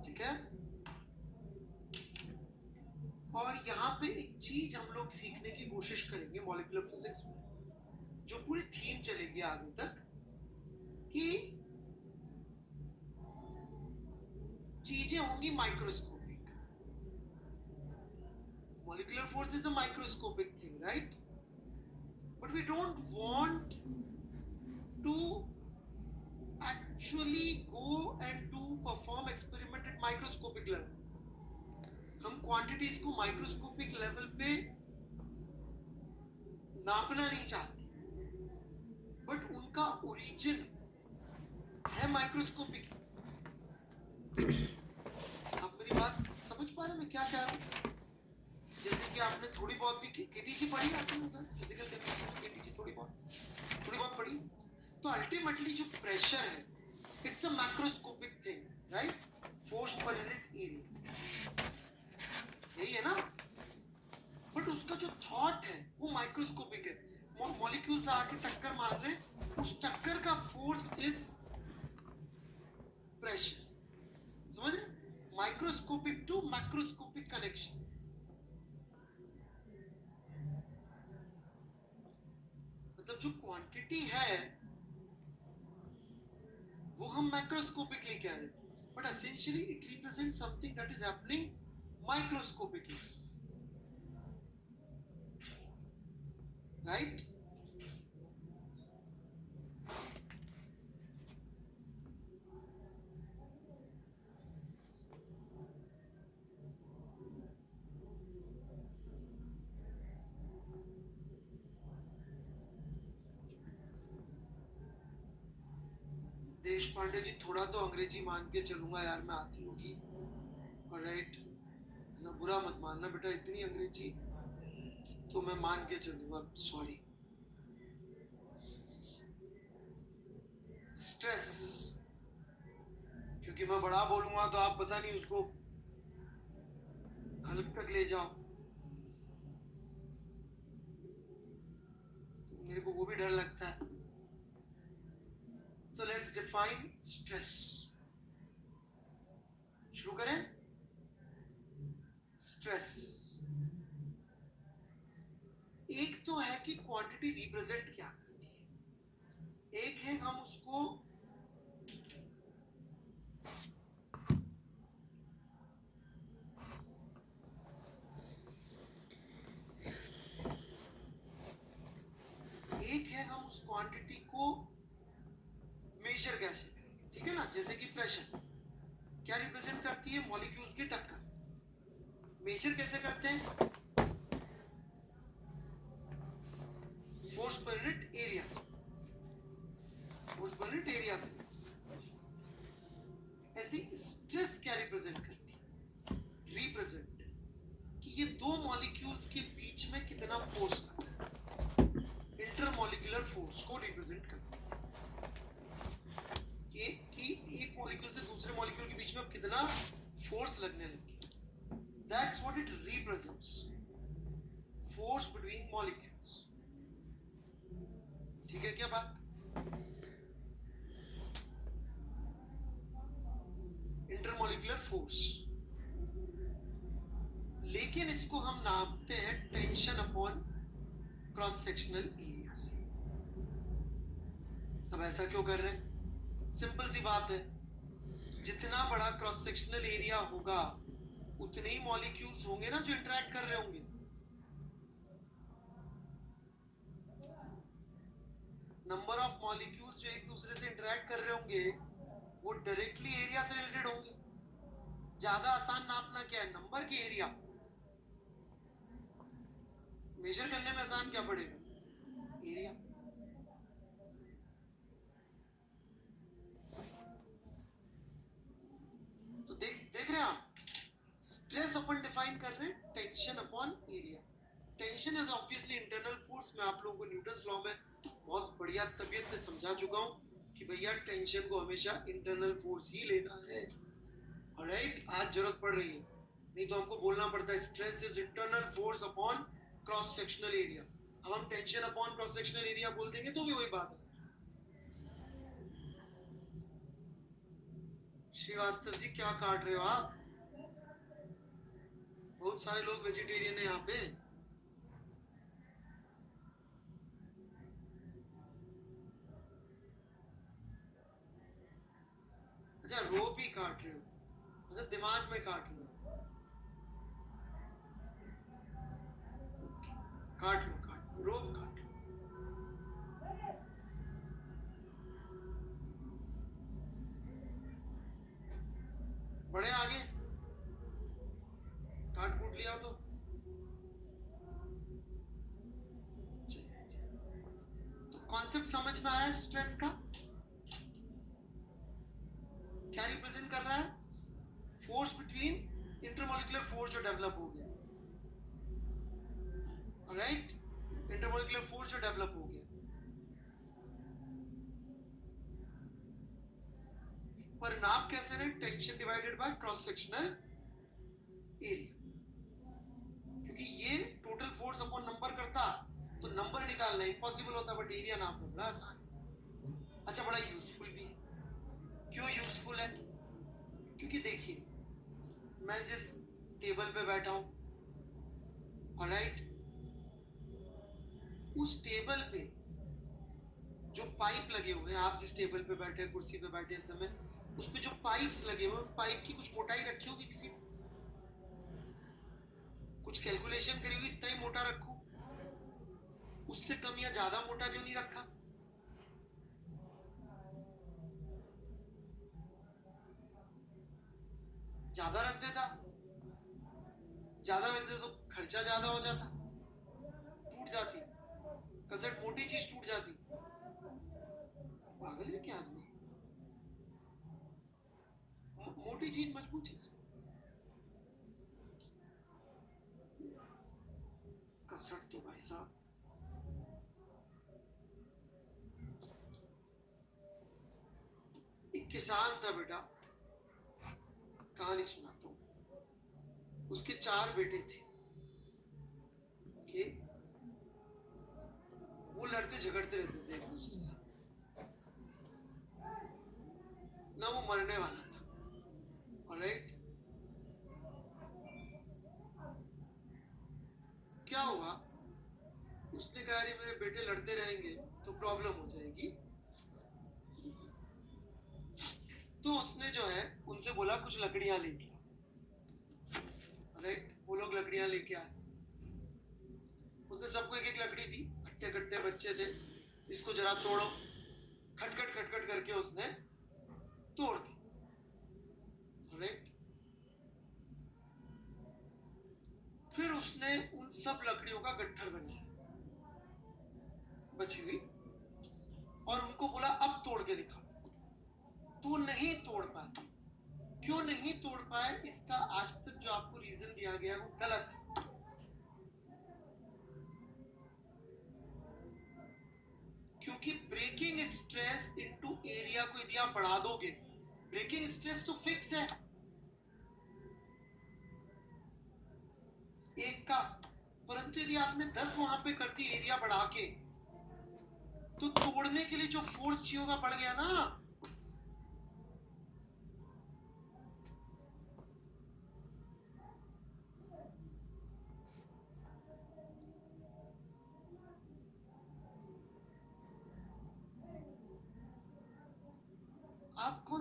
ठीक है। और यहाँ पे एक चीज हम लोग सीखने की कोशिश करेंगे मॉलिक्यूलर फिजिक्स में, जो पूरी थीम चलेगी आगे तक, कि चीजें होंगी microscopic. Molecular force is a microscopic thing, right? But we don't want to actually go and do perform experiment at microscopic level. हम क्वांटिटीज को माइक्रोस्कोपिक लेवल पे नापना नहीं चाहते, बट उनका ओरिजिन है माइक्रोस्कोपिक। आप मेरी बात समझ पा रहे हैं मैं क्या कह रहा हूँ? जैसे कि आपने थोड़ी बहुत भी केटीजी पढ़ी, आपने फिजिकल केमिस्ट्री केटीजी थोड़ी बहुत पढ़ी। तो अल्टीमेटली जो प्रेशर है, it's a macroscopic thing, right? Force per unit area, यही है ना? बट उसका जो थॉट है वो माइक्रोस्कोपिक है। मॉलिक्यूल्स आके टक्कर मार रहे, उस टक्कर का फोर्स इज प्रेशर, समझ रहे? Microscopic to macroscopic connection. मतलब जो क्वांटिटी है वो हम मैक्रोस्कोपिकली कह रहे हैं, but essentially it represents something that is happening microscopically, right? देश पांडे जी, थोड़ा तो अंग्रेजी मान के चलूंगा यार, मैं आती होगी, राइट? ना बुरा मत मानना बेटा, इतनी अंग्रेजी तो मैं मान के चलूंगा, सॉरी। स्ट्रेस, क्योंकि मैं बड़ा बोलूंगा तो आप पता नहीं उसको हल्क तक ले जाओ, तो मेरे को वो भी डर लगता है। So let's define stress. शुरू करें? स्ट्रेस एक तो है कि क्वांटिटी रिप्रेजेंट क्या करती है, एक है हम उसको उस क्वांटिटी को मेजर कैसे करेंगे, ठीक है ना? जैसे कि प्रेशर क्या रिप्रेजेंट करती है? मॉलिक्यूल्स की टक्कर। मेजर कैसे करते हैं? फोर्स पर यूनिट एरिया से, फोर्स पर यूनिट एरिया से। ऐसे स्ट्रेस क्या रिप्रेजेंट करती है? रिप्रेजेंट कि ये दो मॉलिक्यूल्स के बीच में कितना फोर्स लगता है, इंटरमॉलिक्यूलर फोर्स को रिप्रेजेंट करती है कि एक मॉलिक्यूल से दूसरे मॉलिक्यूल के बीच में अब कितना फोर्स लगने लगी। That's what it represents, force between molecules. ठीक है क्या बात? क्रॉस सेक्शनल एरिया से। अब ऐसा क्यों कर रहे हैं? सिंपल सी बात है, जितना बड़ा क्रॉस सेक्शनल एरिया होगा उतने ही मॉलिक्यूल्स होंगे ना जो इंटरेक्ट कर रहे होंगे। नंबर ऑफ मॉलिक्यूल्स जो एक दूसरे से इंटरेक्ट कर रहे होंगे वो डायरेक्टली एरिया से रिलेटेड होंगे। ज्यादा आसान नापना क्या है? नंबर की एरिया। मेजर करने में आसान क्या पड़ेगा? एरिया। तो देख रहे हैं आप, स्ट्रेस अपन डिफाइन कर रहे हैं tension upon area. Tension is obviously internal force. मैं आप लोगों को न्यूटन्स लॉ में बहुत बढ़िया तबीयत से समझा चुका हूं कि भैया टेंशन को हमेशा इंटरनल फोर्स ही लेना है। ऑलराइट, आज जरूरत पड़ रही है, नहीं तो हमको बोलना पड़ता है stress is internal force upon cross sectional area. अब हम tension upon cross sectional area बोल देंगे तो भी वही बात है। श्रीवास्तव जी क्या काट रहे हो आप? बहुत सारे लोग वेजिटेरियन है यहाँ पे। अच्छा, रोप ही काट रहे हो? मतलब दिमाग में काट रहे हो? काट लो, रोप काट लो। बड़े आगे काट कूट लिया तो कॉन्सेप्ट समझ में आया स्ट्रेस का? क्या रिप्रेजेंट कर रहा है? फोर्स बिटवीन इंटरमॉलिक्यूलर फोर्स जो डेवलप हो गया, राइट? इंटरमॉलिक्यूलर फोर्स जो डेवलप हो गया। पर नाप कैसे रहे? Tension divided by cross sectional area. क्योंकि ये टोटल फोर्स अपॉन नंबर करता तो नंबर निकालना इम्पॉसिबल होता, बट एरिया नापना बड़ा आसान है। अच्छा, बड़ा यूजफुल भी है। क्यों यूजफुल है? क्योंकि देखिए, मैं जिस टेबल पे बैठा हूं, ऑलराइट, उस टेबल पे जो पाइप लगे हुए हैं, आप जिस टेबल पे बैठे, कुर्सी पे बैठे इस समय, उस पे जो पाइप्स लगे हुए, पाइप की कुछ मोटाई रखी होगी किसी ने? कुछ कैलकुलेशन करी हुई इतना ही मोटा रखो, उससे कम या ज्यादा मोटा क्यों नहीं रखा? ज्यादा रख देता, ज्यादा रख देता तो खर्चा ज्यादा हो जाता, टूट जाती कसट, मोटी चीज टूट जाती। पागल है क्या आदमी? मोटी चीज मजबूत चीज, कसट तो भाई साहब। एक किसान था बेटा, कहानी सुनाता हूं। उसके 4 बेटे थे। ओके, वो लड़ते झगड़ते रहते थे एक दूसरे से, ना वो मरने वाला था। ऑलराइट, क्या हुआ? उसने कहा अरे मेरे बेटे लड़ते रहेंगे तो प्रॉब्लम हो जाएगी, तो उसने जो है उनसे बोला कुछ लकड़ियां लेके आओ। राइट, वो लोग लकड़ियां लेके आए। उसने सबको एक एक लकड़ी दी, हट्टे कट्टे बच्चे थे, इसको जरा तोड़ो। खटखट खटखट करके उसने तोड़ दी। राइट, फिर उसने उन सब लकड़ियों का गट्ठर बनाया बची हुई, और उनको बोला अब तोड़ के दिखाओ। तो वो नहीं तोड़ पाए। क्यों नहीं तोड़ पाए? इसका आज तक जो आपको रीजन दिया गया है वो गलत है। क्योंकि ब्रेकिंग स्ट्रेस इनटू एरिया को यदि आप बढ़ा दोगे, ब्रेकिंग स्ट्रेस तो फिक्स है एक का, परंतु यदि आपने 10 वहां पे कर दी एरिया बढ़ा के, तो तोड़ने के लिए जो फोर्स चाहिए होगा बढ़ गया ना।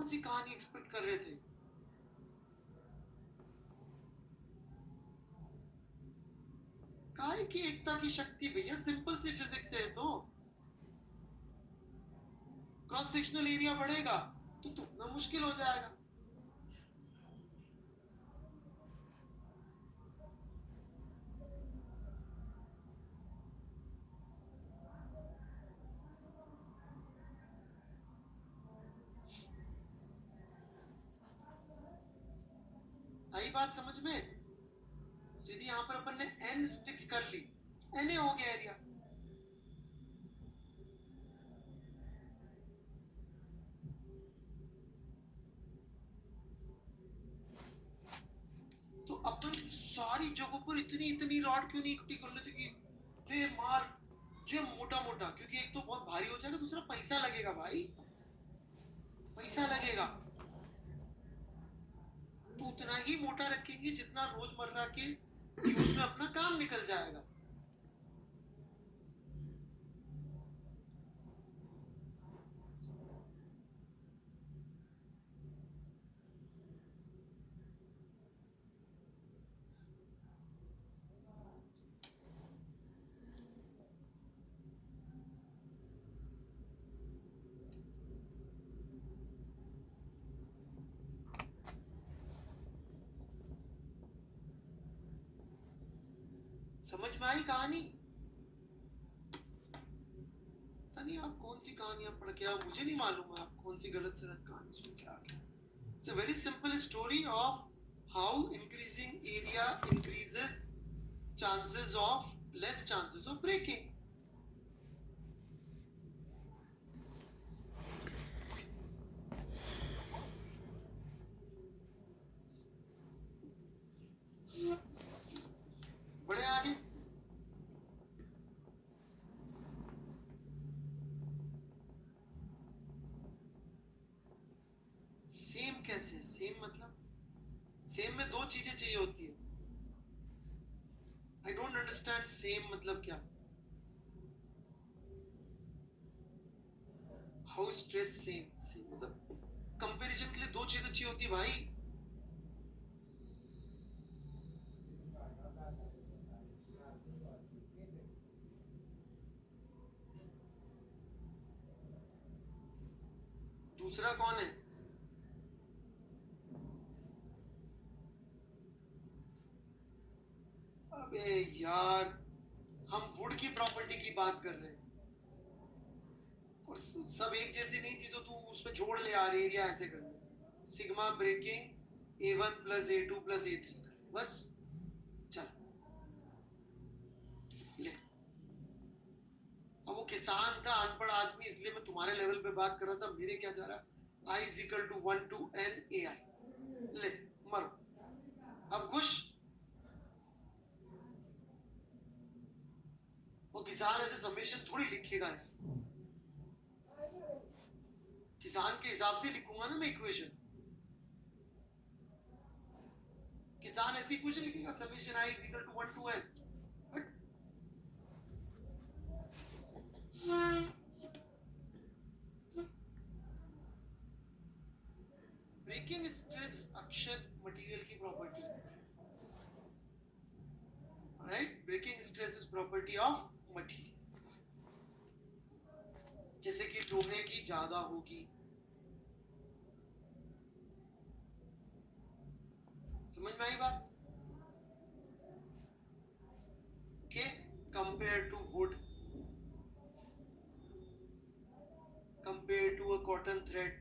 कौन सी कहानी एक्सपेक्ट कर रहे थे? काहे की एकता की शक्ति भैया, सिंपल सी फिजिक्स है। तो क्रॉस सेक्शनल एरिया बढ़ेगा तो तुमना मुश्किल हो जाएगा। आई बात समझ में? यदि यहां पर अपन ने n स्टिक्स कर ली, na हो गया एरिया। तो अपन सारी जगहों पर इतनी इतनी रॉड क्यों नहीं इकट्ठी कर लेते कि जे मार, जे मोटा मोटा, क्योंकि एक तो बहुत भारी हो जाएगा, दूसरा पैसा लगेगा भाई, पैसा लगेगा। तो उतना ही मोटा रखेंगे जितना रोजमर्रा के यूज में अपना काम निकल जाएगा। समझ में आई कहानी? पता नहीं आप कौन सी कहानियां पढ़ के, आप मुझे नहीं मालूम है आप कौन सी गलत सलत कहानी सुन के आ गए। It's a very simple story of how increasing area increases chances of less chances of breaking. बड़े आगे सेम कैसे? सेम मतलब सेम में दो चीजें चाहिए होती है। आई डोंट अंडरस्टैंड सेम मतलब क्या? How stress same? सेम मतलब कंपैरिजन के लिए दो चीजें चाहिए होती है भाई। दूसरा कौन है? अबे यार, हम वुड की प्रॉपर्टी की बात कर रहे हैं और सब एक जैसी नहीं थी, तो तू उसमें जोड़ ले यार, एरिया ऐसे कर ले। Sigma breaking A1 plus A2 plus A3 कर ले बस। चल ले। अब वो किसान था, अनपढ़ आदमी, इसलिए मैं तुम्हारे लेवल पे बात कर रहा था। मेरे क्या जा रहा? I is equal to 1 to n AI। ले मरो अब खुश। वो किसान ऐसे समेशन थोड़ी लिखेगा यार, किसान के हिसाब से लिखूंगा ना मैं इक्वेशन। किसान ऐसी इक्वेशन लिखेगा, summation I is equal to 1 to n। Breaking stress अक्षर मटेरियल की प्रॉपर्टी है, राइट? Breaking stress is property of material. जैसे कि लोहे की ज्यादा होगी, समझ में आई बात? Okay, compare to wood, compare to a cotton thread,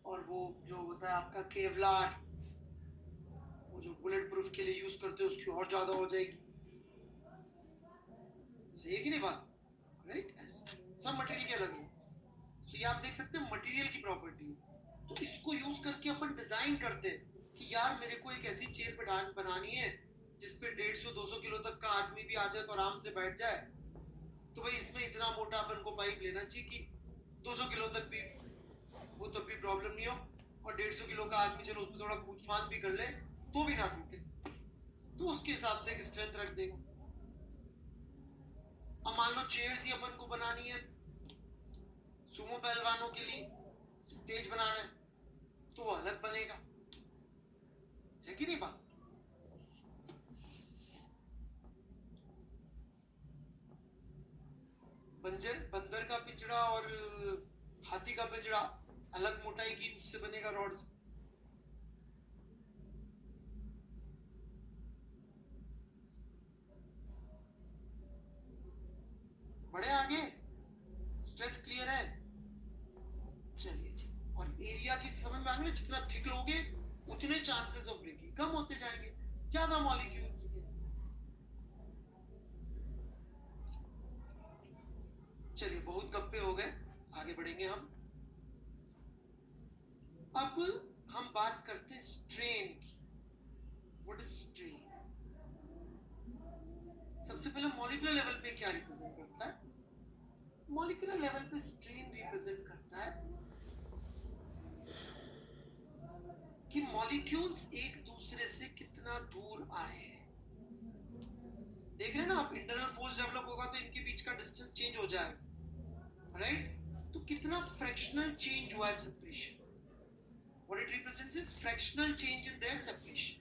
और वो जो होता है आपका केवलार, वो जो बुलेट प्रूफ के लिए यूज करते हैं, उसकी और ज्यादा हो जाएगी। सही है कि नहीं बात? राइट? सब मटेरियल के अलग है। तो ये आप देख सकते हैं मटेरियल की प्रॉपर्टी है। तो इसको यूज करके अपन डिजाइन करते हैं कि यार मेरे को एक ऐसी चेयर पे बनानी है जिसपे 150-200 किलो तक का आदमी भी आ जाए तो आराम से बैठ जाए। तो भाई इसमें इतना मोटा अपन को पाइप लेना चाहिए कि 200 किलो तक भी वो तब भी प्रॉब्लम नहीं हो, और 150 किलो का आदमी चलो उसमें थोड़ा कूद फान भी कर ले तो भी ना टूटे। तो उसके हिसाब से एक स्ट्रेंथ रख देगा। अब मान लो चेयर्स ही अपन को बनानी है सुमो पहलवानों के लिए स्टेज बनाना है तो वो अलग बनेगा, है कि नहीं बात? बंदर का पिंजरा और हाथी का पिंजरा अलग मोटाई की उससे बनेगा, रॉड से। बढ़े आगे, स्ट्रेस क्लियर है? चलिए जी। और एरिया की समझ में आ गई, जितना थिक लोगे उतने चांसेस ऑफ ब्रेकिंग कम होते जाएंगे, ज्यादा मॉलिक्यूल्स के। चलिए बहुत गप्पे हो गए, आगे बढ़ेंगे हम। अब हम बात करते हैं स्ट्रेन की। What is strain? सबसे पहले मॉलिक्यूलर लेवल पे क्या रिप्रेजेंट करता है? मॉलिक्यूलर लेवल पे स्ट्रेन रिप्रेजेंट करता है कि मॉलिक्यूल्स एक दूसरे से कितना दूर आए हैं। देख रहे हैं ना आप, इंटरनल फोर्स डेवलप होगा तो इनके बीच का डिस्टेंस चेंज हो जाएगा, राइट? तो कितना फ्रैक्शनल चेंज हुआ है separation. What it represents is fractional change in their separation.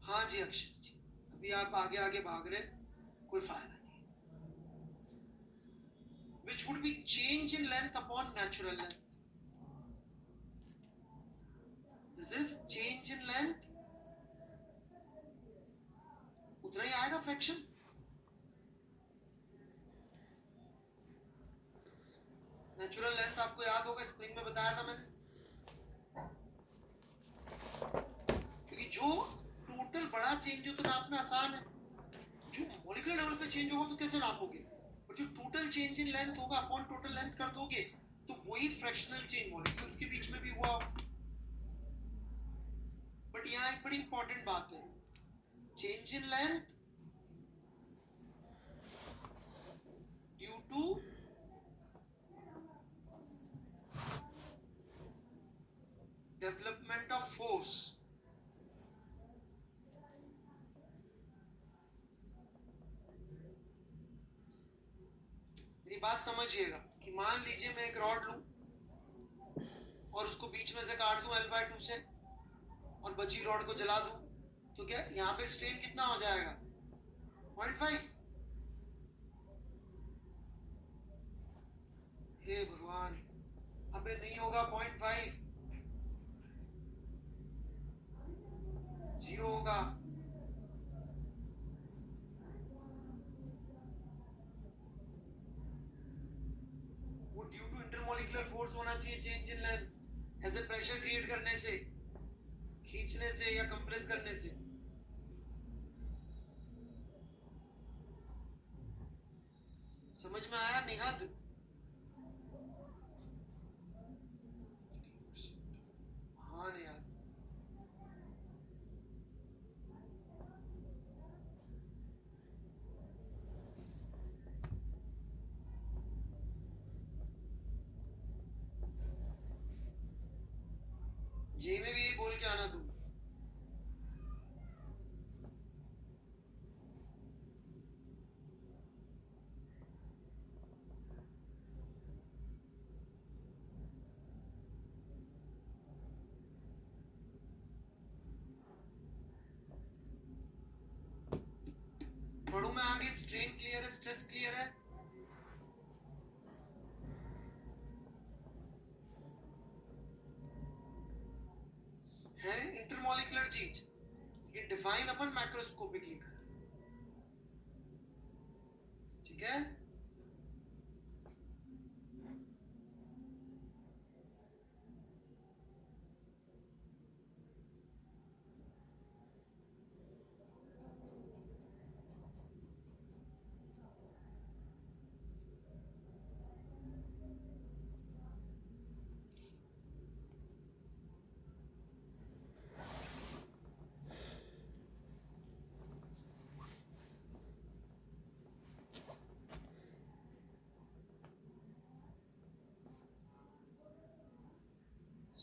हाँ जी अक्षय जी, अभी आप आगे आगे भाग रहे, कोई फायदा नहीं। Which would be change in length upon natural length. This is change in length, उतना ही आएगा फ्रैक्शन। नेचुरल लेंथ आपको याद होगा, स्प्रिंग में बताया था मैंने, क्योंकि जो टोटल बड़ा चेंज हो तो नापना आसान है, जो मॉलिक्यूलर लेवल पे चेंज होगा तो कैसे नापोगे? और जो टोटल चेंज इन लेंथ होगा अपॉन टोटल लेंथ कर दोगे तो वही फ्रैक्शनल चेंज मॉलिक्यूल्स के बीच में भी हुआ। बट यहाँ एक बड़ी इंपॉर्टेंट बात है, change in length due to development of force. मेरी बात समझिएगा कि मान लीजिए मैं एक रॉड लूं और उसको बीच में से काट दूं L/2 से और बची रॉड को जला दूं, तो क्या यहाँ पे स्ट्रेन कितना हो जाएगा? 0.5। हे भगवान, अबे नहीं होगा 0.5, 0 होगा। वो ड्यू टू इंटरमॉलिक्यूलर फोर्स होना चाहिए, चेंज इन लेंथ, ऐसे प्रेशर क्रिएट करने से, खींचने से या कंप्रेस करने से। समझ में आया निहाद? हाँ निहाद, जे में भी यही बोल के आना तू। पढ़ू मैं आगे? स्ट्रेन क्लियर है, स्ट्रेस क्लियर है? है इंटरमॉलिक्यूलर चीज, ये डिफाइन अपन मैक्रोस्कोपिकली कर, ठीक है?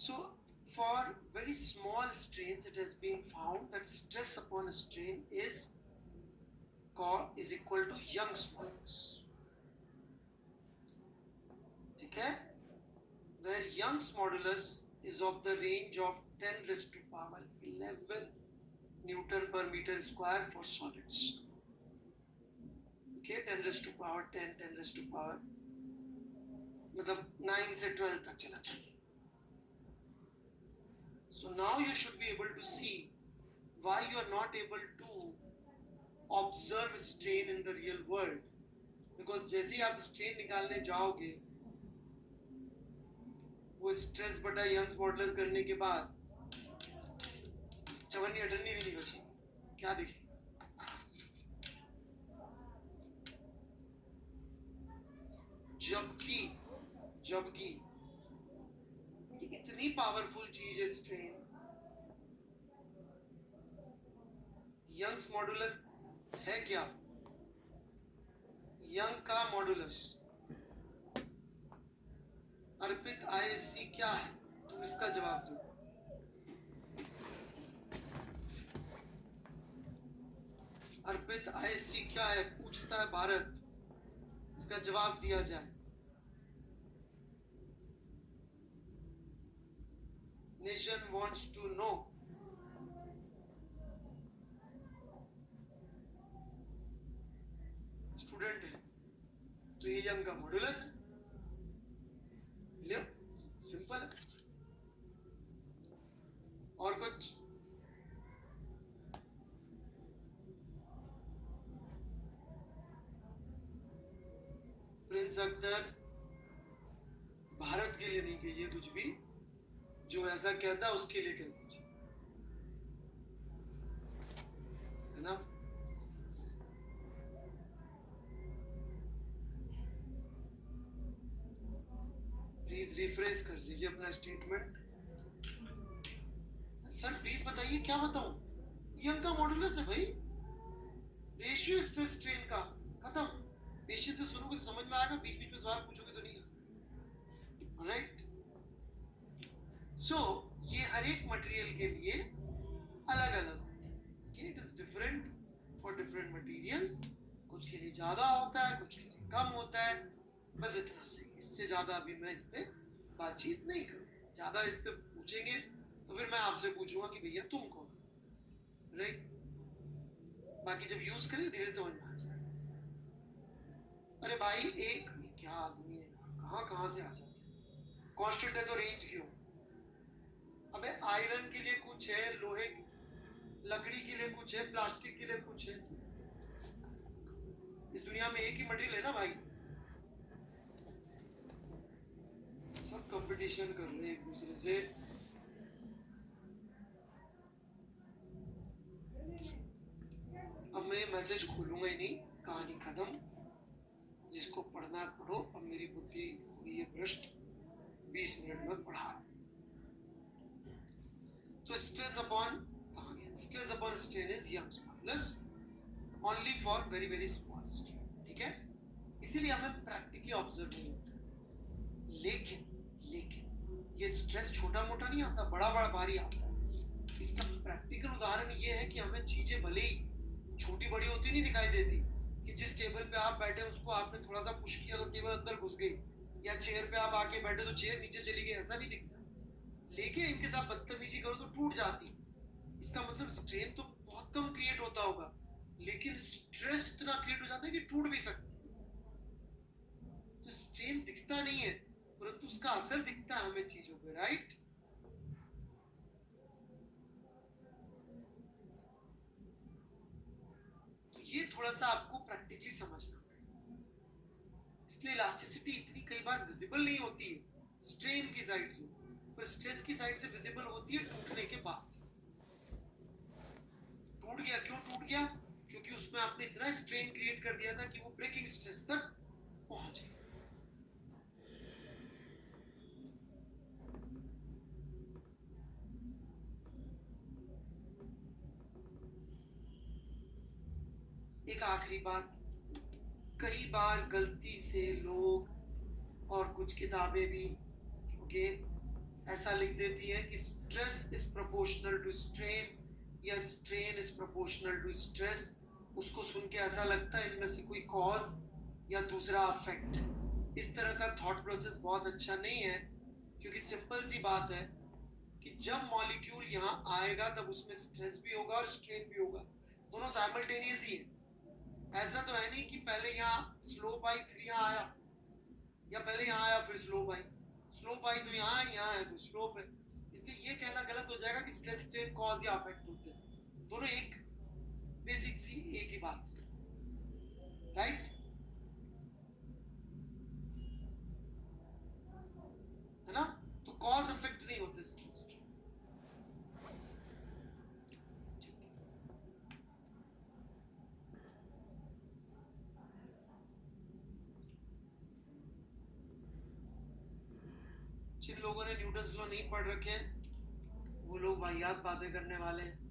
So for very very small strains, it has been found that stress upon strain is equal to Young's modulus. ठीक है? Where Young's modulus is of the range of 10 raised to power 11 Newton per meter square for solids. Okay, 10 raised to power 10, 10 raised to power मतलब 9 से 12 तक चला जाता है. So now you should be able to see why you are not able to observe strain in the real world. Because जैसे ही आप strain निकालने जाओगे, वो स्ट्रेस बटा यंग्स मॉडुलस करने के बाद चवन्नी अटन्नी भी नहीं बची. क्या दिखे? जबकि इतनी पावरफुल चीज है स्ट्रेन. यंग्स मॉडुलस है क्या? यंग का मॉडुलस अर्पित आईएससी क्या है? तुम इसका जवाब दो. अर्पित आईएससी क्या है पूछता है भारत. इसका जवाब दिया जाए. Nation wants to know. Student है तो ये यंग का मॉडुलस है. लियो, सिंपल है. और कुछ? प्रिंस अख्तर भारत के लिए नहीं कहिए कुछ भी. जो ऐसा कहता है उसके लिए कह दीजिए, है ना? प्लीज रिफ्रेश कर लीजिए अपना स्टेटमेंट. सर प्लीज बताइए क्या बताऊं? यंग का मॉडुलस है भाई. रेशियो स्ट्रेस स्ट्रेन का खत्म. पेशेंस से सुनोगे तो समझ में आएगा. बीच बीच में सवाल पूछोगे तो नहीं. राइट? सो ये हर एक मटेरियल के लिए अलग अलग होता है. It is different for different materials. कुछ के लिए ज्यादा होता है, कुछ के लिए कम होता है. बस इतना सही. इससे ज्यादा अभी मैं इस पे बातचीत नहीं करूँगा. ज्यादा इस पे पूछेंगे तो फिर मैं आपसे पूछूंगा कि भैया तुम कौन. राइट? बाकी जब यूज करें धीरे समझ में आ जाए. अरे भाई एक क्या आदमी है, कहाँ से आ जाते हैं. कांस्टेंट है तो रेंज क्यों? अबे आयरन के लिए कुछ है, लोहे लकड़ी के लिए कुछ है, प्लास्टिक के लिए कुछ है. इस दुनिया में एक ही मटेरियल है ना भाई. सब कंपटीशन कर रहे हैं एक दूसरे से. अब मैं मैसेज खोलूंगा ही नहीं. कहानी खत्म. जिसको पढ़ना है पढ़ो. अब मेरी बुद्धि हुई है भ्रष्ट. 20 मिनट में पढ़ा. तो stress upon strain is Young's modulus only for very very small strain. ठीक है? इसीलिए हमें प्रैक्टिकली ऑब्जर्व नहीं होता. लेकिन ये स्ट्रेस छोटा मोटा नहीं आता, बड़ा बड़ा भारी आता है. इसका प्रैक्टिकल उदाहरण ये है कि हमें चीजें भले ही छोटी बड़ी होती नहीं दिखाई देती. कि जिस टेबल पे आप बैठे उसको आपने थोड़ा सा पुश किया तो टेबल अंदर घुस गई, या चेयर पे आप आके बैठे तो चेयर नीचे चली गई. ऐसा नहीं दिखता. लेकिन इनके साथ बदतमीजी करो तो टूट जाती. इसका मतलब स्ट्रेन तो बहुत कम क्रिएट होता होगा, लेकिन स्ट्रेस इतना क्रिएट हो जाता है कि टूट भी सकती है. तो स्ट्रेन दिखता नहीं है परंतु उसका असर दिखता है हमें चीजों पे. राइट? तो ये थोड़ा सा आपको प्रैक्टिकली समझना पड़ेगा. इसलिए इलास्टिसिटी इतनी कई बार विजिबल नहीं होती है स्ट्रेन की साइड से, पर स्ट्रेस की साइड से विजिबल होती है टूटने के बाद. टूट गया. क्यों टूट गया? क्योंकि उसमें आपने इतना स्ट्रेन क्रिएट कर दिया था कि वो ब्रेकिंग स्ट्रेस तक पहुंच गया. एक आखिरी बात. कई बार गलती से लोग और कुछ किताबें भी ऐसा लिख देती है कि stress is proportional to strain या strain is proportional to stress, उसको सुन के ऐसा लगता है इनमें से कोई कॉज या दूसरा अफेक्ट है। इस तरह का थॉट प्रोसेस बहुत अच्छा नहीं है, क्योंकि सिंपल सी बात है कि जब मॉलिक्यूल यहाँ आएगा तब उसमें स्ट्रेस भी होगा और स्ट्रेन भी होगा, दोनों साइमल्टेनियस ही है। ऐसा तो है नहीं कि पहले यहाँ स्लोप आई फिर यहाँ आया, या पहले यहाँ आया फिर स्लोप आई। स्लोप आई तो यहाँ है तो स्लोप है। इसलिए ये कहना गलत हो जाएगा कि स्ट्रेस स्ट्रेन कॉज या अफेक्ट होते हैं, दोनों एक बेसिक सी एक ही बात, राइट? है ना? तो कॉज इफेक्ट नहीं होते स्ट्रेस। जिन लोगों ने न्यूटन्स लॉ नहीं पढ़ रखे हैं वो लोग वाहियात बातें करने वाले हैं,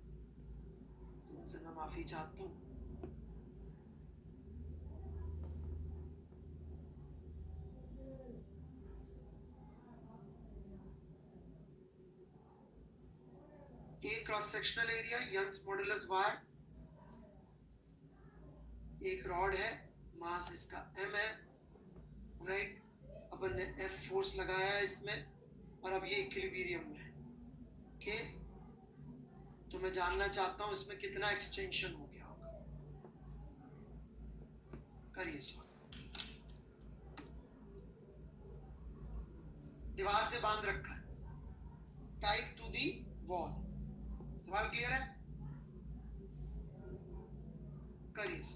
तो उनसे मैं माफी चाहता हूँ। A cross sectional area Young's modulus Y, एक रॉड है, मास इसका m है, राइट? अपन ने F फोर्स लगाया है इसमें और अब ये इक्विलिब्रियम में है, ओके? तो मैं जानना चाहता हूं इसमें कितना एक्सटेंशन हो गया होगा। करिए सवाल। दीवार से बांध रखा है, टाइट टू दी वॉल। सवाल क्लियर है? करिए सवाल।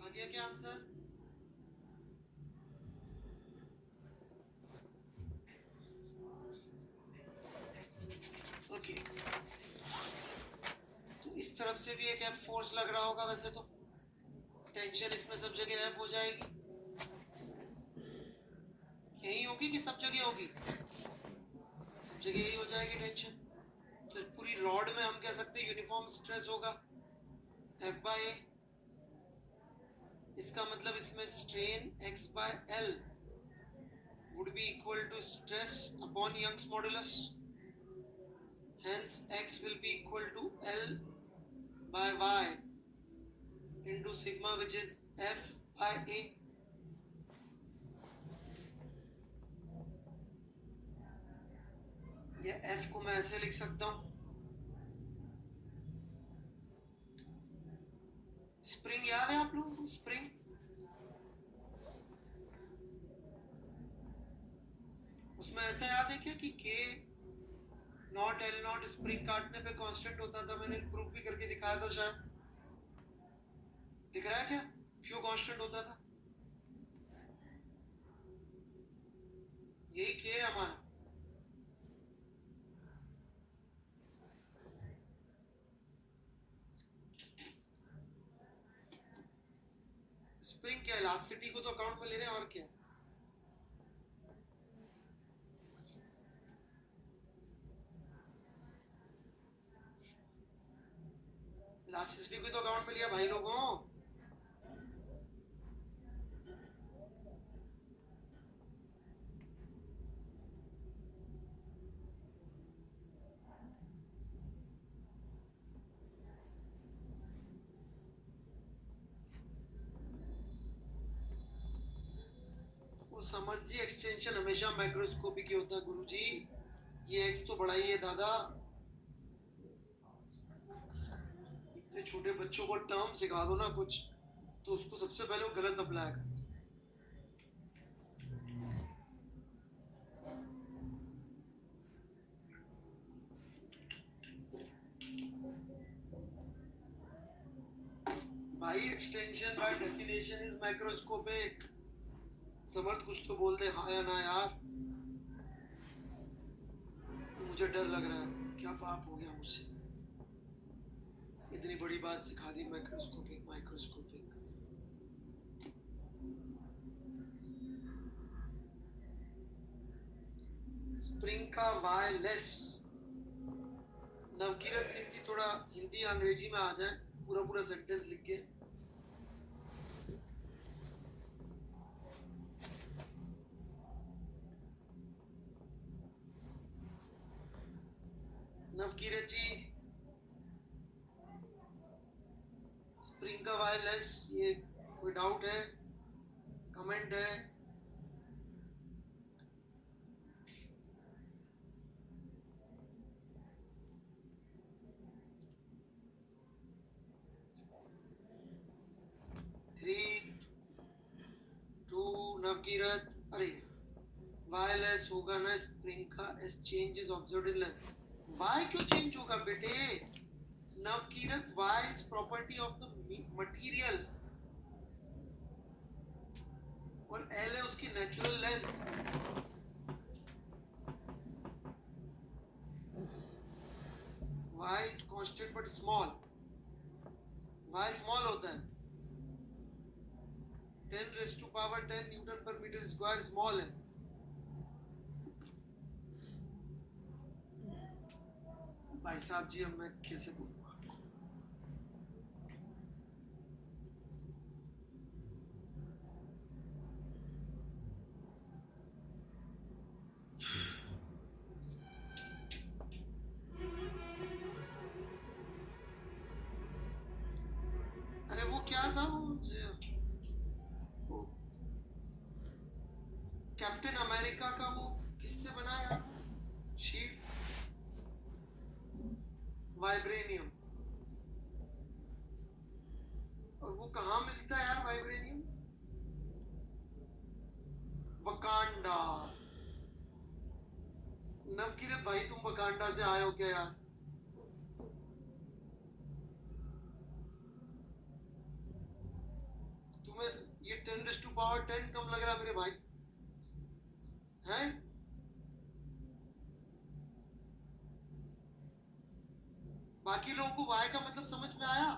आ गया क्या आंसर? ओके, तो इस तरफ से भी एक F फोर्स लग रहा होगा, वैसे तो टेंशन इसमें सब जगह F हो जाएगी, यही होगी कि सब जगह होगी? सब जगह यही हो जाएगी टेंशन। तो पूरी रॉड में हम कह सकते हैं यूनिफॉर्म स्ट्रेस होगा F/A। इसका मतलब इसमें strain x/L would be equal to stress upon Young's modulus. Hence, x will be equal to L by y into sigma, which is F/A. या F को मैं ऐसे लिख सकता हूं, स्प्रिंग याद है आप लोगों को? स्प्रिंग, उसमें ऐसा याद है क्या कि K not L not spring काटने पे कांस्टेंट होता था? मैंने प्रूफ भी करके दिखाया था शायद, दिख रहा है क्या क्यों कांस्टेंट होता था? यही K है हमारा। स्प्रिंग क्या इलास्टिसिटी को तो अकाउंट में ले रहे हैं और क्या? इलास्टिसिटी को तो अकाउंट में लिया भाई लोगों। वो समझिए एक्सटेंशन हमेशा माइक्रोस्कोपिक ही होता है गुरुजी। ये एक्स तो बड़ा ही है दादा। इतने छोटे बच्चों को टर्म सिखा दो ना कुछ, तो उसको सबसे पहले वो गलत अप्लाई करते हैं। भाई extension by definition is microscopic. Samarth कुछ तो बोल दे हाँ या ना यार। मुझे डर लग रहा है, क्या पाप हो गया मुझसे। इतनी बड़ी बात सिखा दी, माइक्रोस्कोपिक माइक्रोस्कोपिक। स्प्रिंग का वायरलेस। नवकीरत सिंह की थोड़ा हिंदी अंग्रेजी में आ जाए, पूरा पूरा सेंटेंस लिख के। नवकीरत जी, स्प्रिंग का वायरलेस, ये कोई डाउट है, कमेंट है? Three two Navkirat. अरे वायरलेस होगा ना स्प्रिंग का, as change is observed in length. Y क्यों चेंज होगा बेटे? Navkirat, Y is property of the material और एल है उसकी natural length. Y is constant but small. Y small होता है। 10⁻10 न्यूटन पर मीटर स्क्वायर स्मॉल है। भाई साहब जी, अब मैं कैसे बोलूंगा? अरे वो क्या था, वो कैप्टन अमेरिका का वो किससे बना है शीट? वाइब्रेनियम। और वो कहाँ मिलता है यार वाइब्रेनियम? वकांडा। नवकीरत भाई, तुम वकांडा से आए हो क्या यार? तुम्हें ये 10⁻10 कम लग रहा है मेरे भाई? हैं? बाकी लोगों को वाई का मतलब समझ में आया?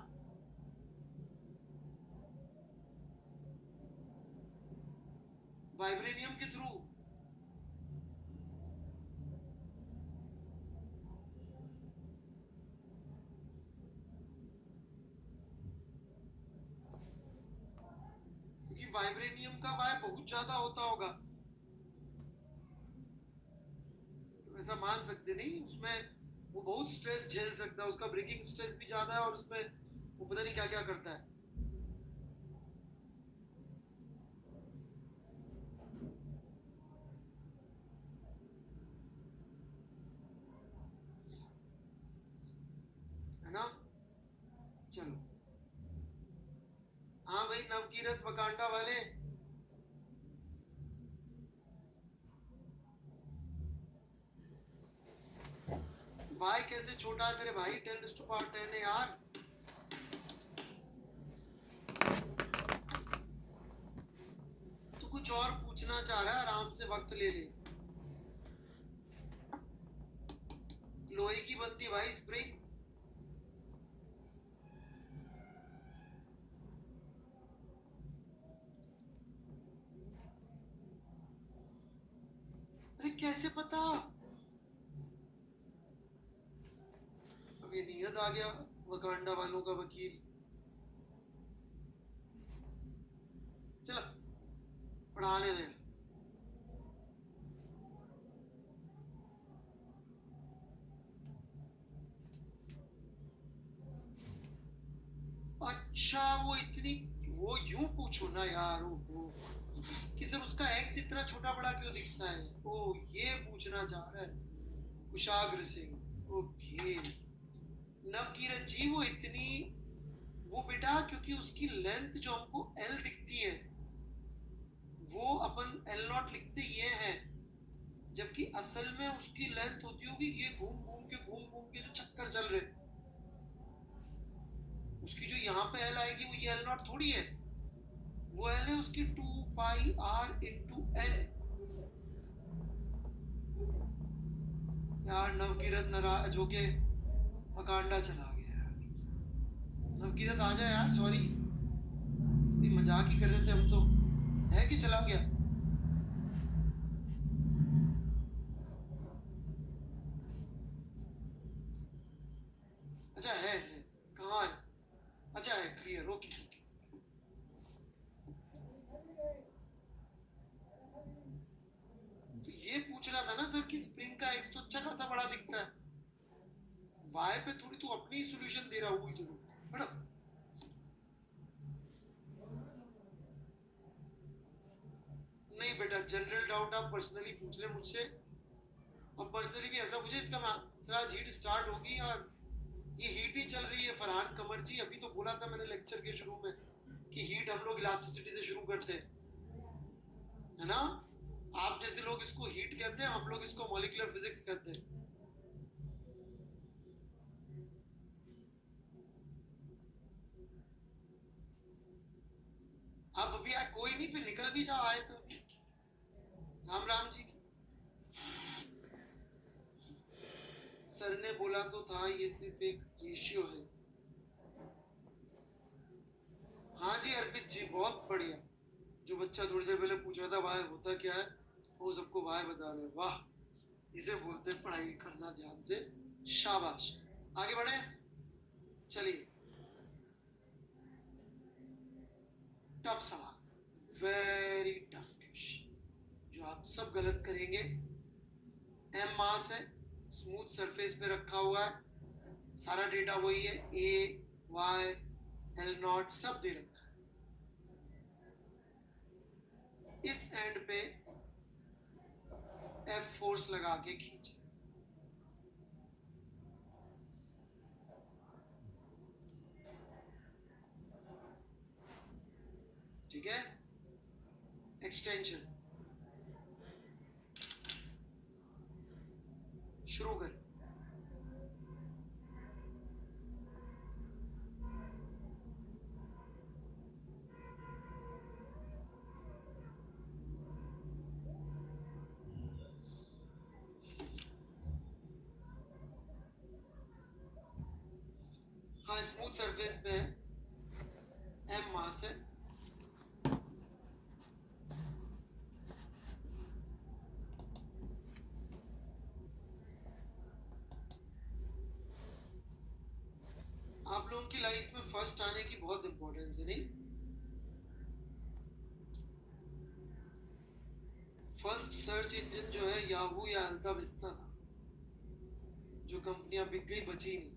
वाइब्रेनियम के थ्रू। क्योंकि वाइब्रेनियम का वाई बहुत ज्यादा होता होगा, तो ऐसा मान सकते नहीं उसमें। वो बहुत स्ट्रेस झेल सकता है, उसका ब्रेकिंग स्ट्रेस भी ज्यादा है और उसमें वो पता नहीं क्या क्या करता है। है ना? चलो, हाँ भाई नवकीरत वकांडा वाले। वाई कैसे छोटा है मेरे भाई? 10⁻10 है यार। तू कुछ और पूछना चाह रहा है, आराम से वक्त ले ले। लोहे की बनती भाई स्प्रिंग। अरे कैसे पता? अब ये नियत आ गया, वकांडा वालों का वकील। चलो पढ़ाने दे। अच्छा वो यूं पूछो ना यार, वो कि सर उसका एक्स इतना छोटा बड़ा क्यों दिखता है, ओ ये पूछना चाह रहा है कुशाग्र सिंह। ओके नवकीरत जी, वो बेटा क्योंकि उसकी लेंथ जो हमको एल दिखती है वो अपन एल नॉट लिखते ये है, जबकि असल में उसकी लेंथ होती होगी ये घूम घूम के जो चक्कर चल रहे, उसकी जो यहाँ पे एल आएगी वो ये एल नॉट थोड़ी है, वो एल है उसकी 2πr/n। यार नवकीरत नाराज होके मकांडा चला गया यार। नवकीरत आ जाए यार, सॉरी मजाक ही कर रहे थे हम तो, है कि चला गया? अच्छा है कहाँ है? अच्छा है, क्लियर, ओके ओके। तो ये पूछ रहा था ना सर कि स्प्रिंग का एक्स तो अच्छा खासा बड़ा दिखता है, वाई पे थोड़ी तू अपनी ही सोल्यूशन दे रहा हुई जरूर मैडम। नहीं बेटा, जनरल डाउट आप पर्सनली पूछ रहे मुझसे, और पर्सनली भी ऐसा पूछे इसका सर आज हीट स्टार्ट होगी या ये हीट ही चल रही है? फरहान कमर जी, अभी तो बोला था मैंने लेक्चर के शुरू में कि हीट हम लोग इलास्टिसिटी से शुरू करते हैं, है ना? आप जैसे लोग इसको हीट कहते हैं, हम लोग इसको मॉलिक्यूलर फिजिक्स कहते हैं। आप अभी आए कोई नहीं, फिर निकल भी जाओ, आए तो राम राम जी की। सर ने बोला तो था ये सिर्फ एक रेशियो है। हाँ जी अर्पित जी, बहुत बढ़िया। जो बच्चा थोड़ी देर पहले पूछ रहा था वाय होता क्या है, वो सबको वाय बता रहे, वाह, इसे बोलते हैं पढ़ाई करना ध्यान से, शाबाश। आगे बढ़े, चलिए। टफ सवाल, वेरी टफ क्वेश्चन जो आप सब गलत करेंगे। एम मास है, स्मूथ सरफेस पे रखा हुआ है, सारा डेटा वही है, ए वाई एल नॉट सब दे रखा है। इस एंड पे एफ फोर्स लगा के खींचे, ठीक है? एक्सटेंशन शुरू कर। हाँ स्मूथ सरफेस पे है, एम मास है, आप लोगों की लाइफ में फर्स्ट आने की बहुत इंपॉर्टेंस है, नहीं? फर्स्ट सर्च इंजन जो है याहू या अल्ता विस्ता था, जो कंपनियां बिक गई बची नहीं।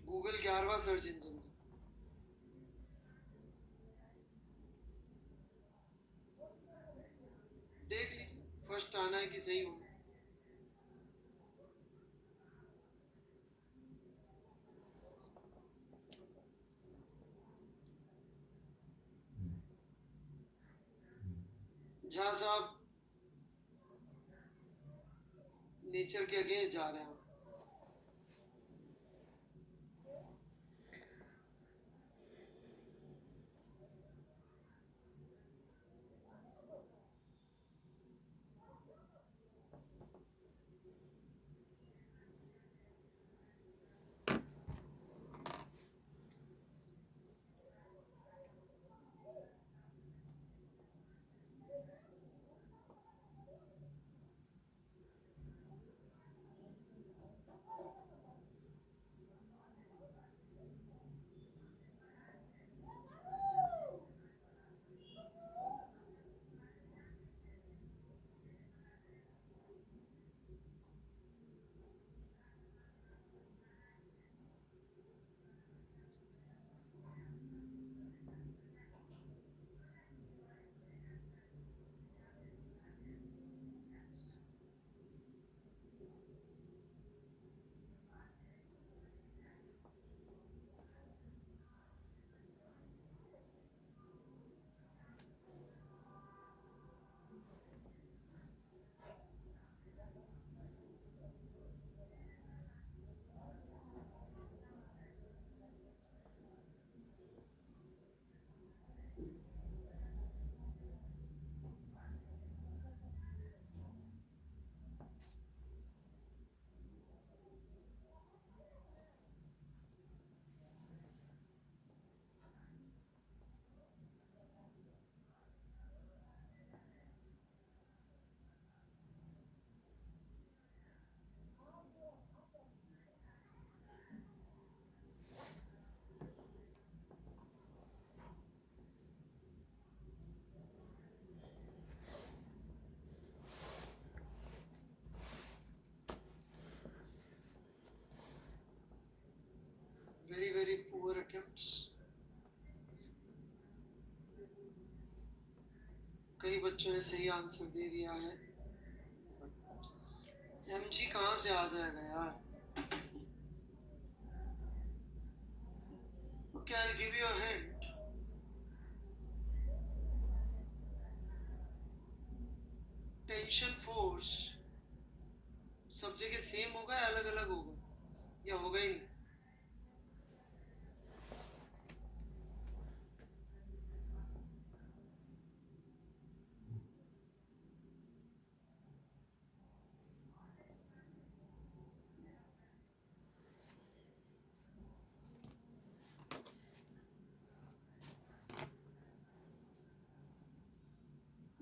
गूगल 11वां सर्च इंजन था। देख लीजिए फर्स्ट आना है कि सही होना। झा साहब नेचर के अगेंस्ट जा रहे हैं। मिनट्स। कई बच्चों ने सही आंसर दे दिया है। एमजी कहाँ से आ जाएगा यार? Okay, I'll give you a hint. Tension force सब जगह सेम होगा या अलग अलग होगा, या होगा ही नहीं?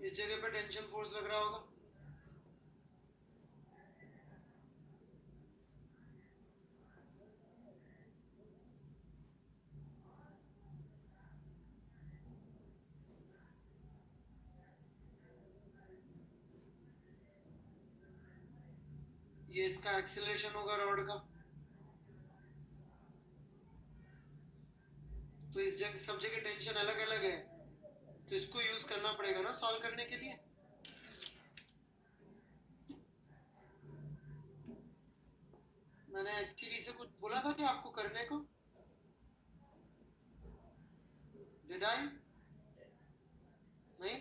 इस जगह पे टेंशन फोर्स लग रहा होगा। ये इसका एक्सीलरेशन होगा रॉड का। तो इस जगह सब जगह टेंशन अलग अलग है, तो इसको यूज करना पड़ेगा ना सॉल्व करने के लिए। मैंने एचसीवी से कुछ बोला था कि आपको करने को, डिड आई? नहीं,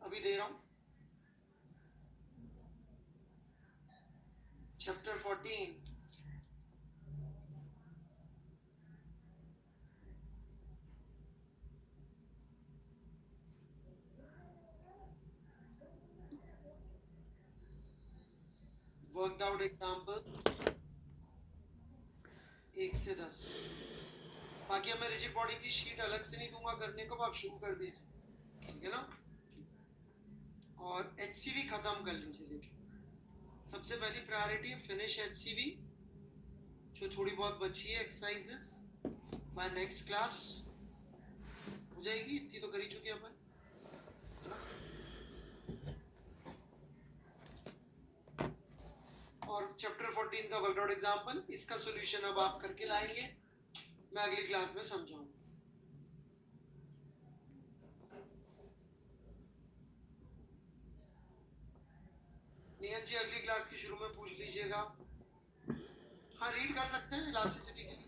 अभी दे रहा हूं। चैप्टर 14, वर्कड आउट एग्जाम्पल 1 से 10। बाकी मैं रिजिड बॉडी की शीट अलग से नहीं दूंगा करने को, आप शुरू कर दीजिए, ठीक है ना? और एचसीवी खत्म कर लीजिए। देखिए सबसे पहली प्रायोरिटी है फिनिश एचसीवी, जो थोड़ी बहुत बची है एक्सरसाइजेस बाय नेक्स्ट क्लास हो जाएगी, इतनी तो कर ही चुके अपन, है ना? और चैप्टर 14 का वर्कआउट एग्जाम्पल, इसका सॉल्यूशन अब आप करके लाएंगे, मैं अगली क्लास में समझाऊंगा। नियत जी अगली क्लास की शुरू में पूछ लीजिएगा। हाँ रीड कर सकते हैं इलास्टिसिटी के लिए।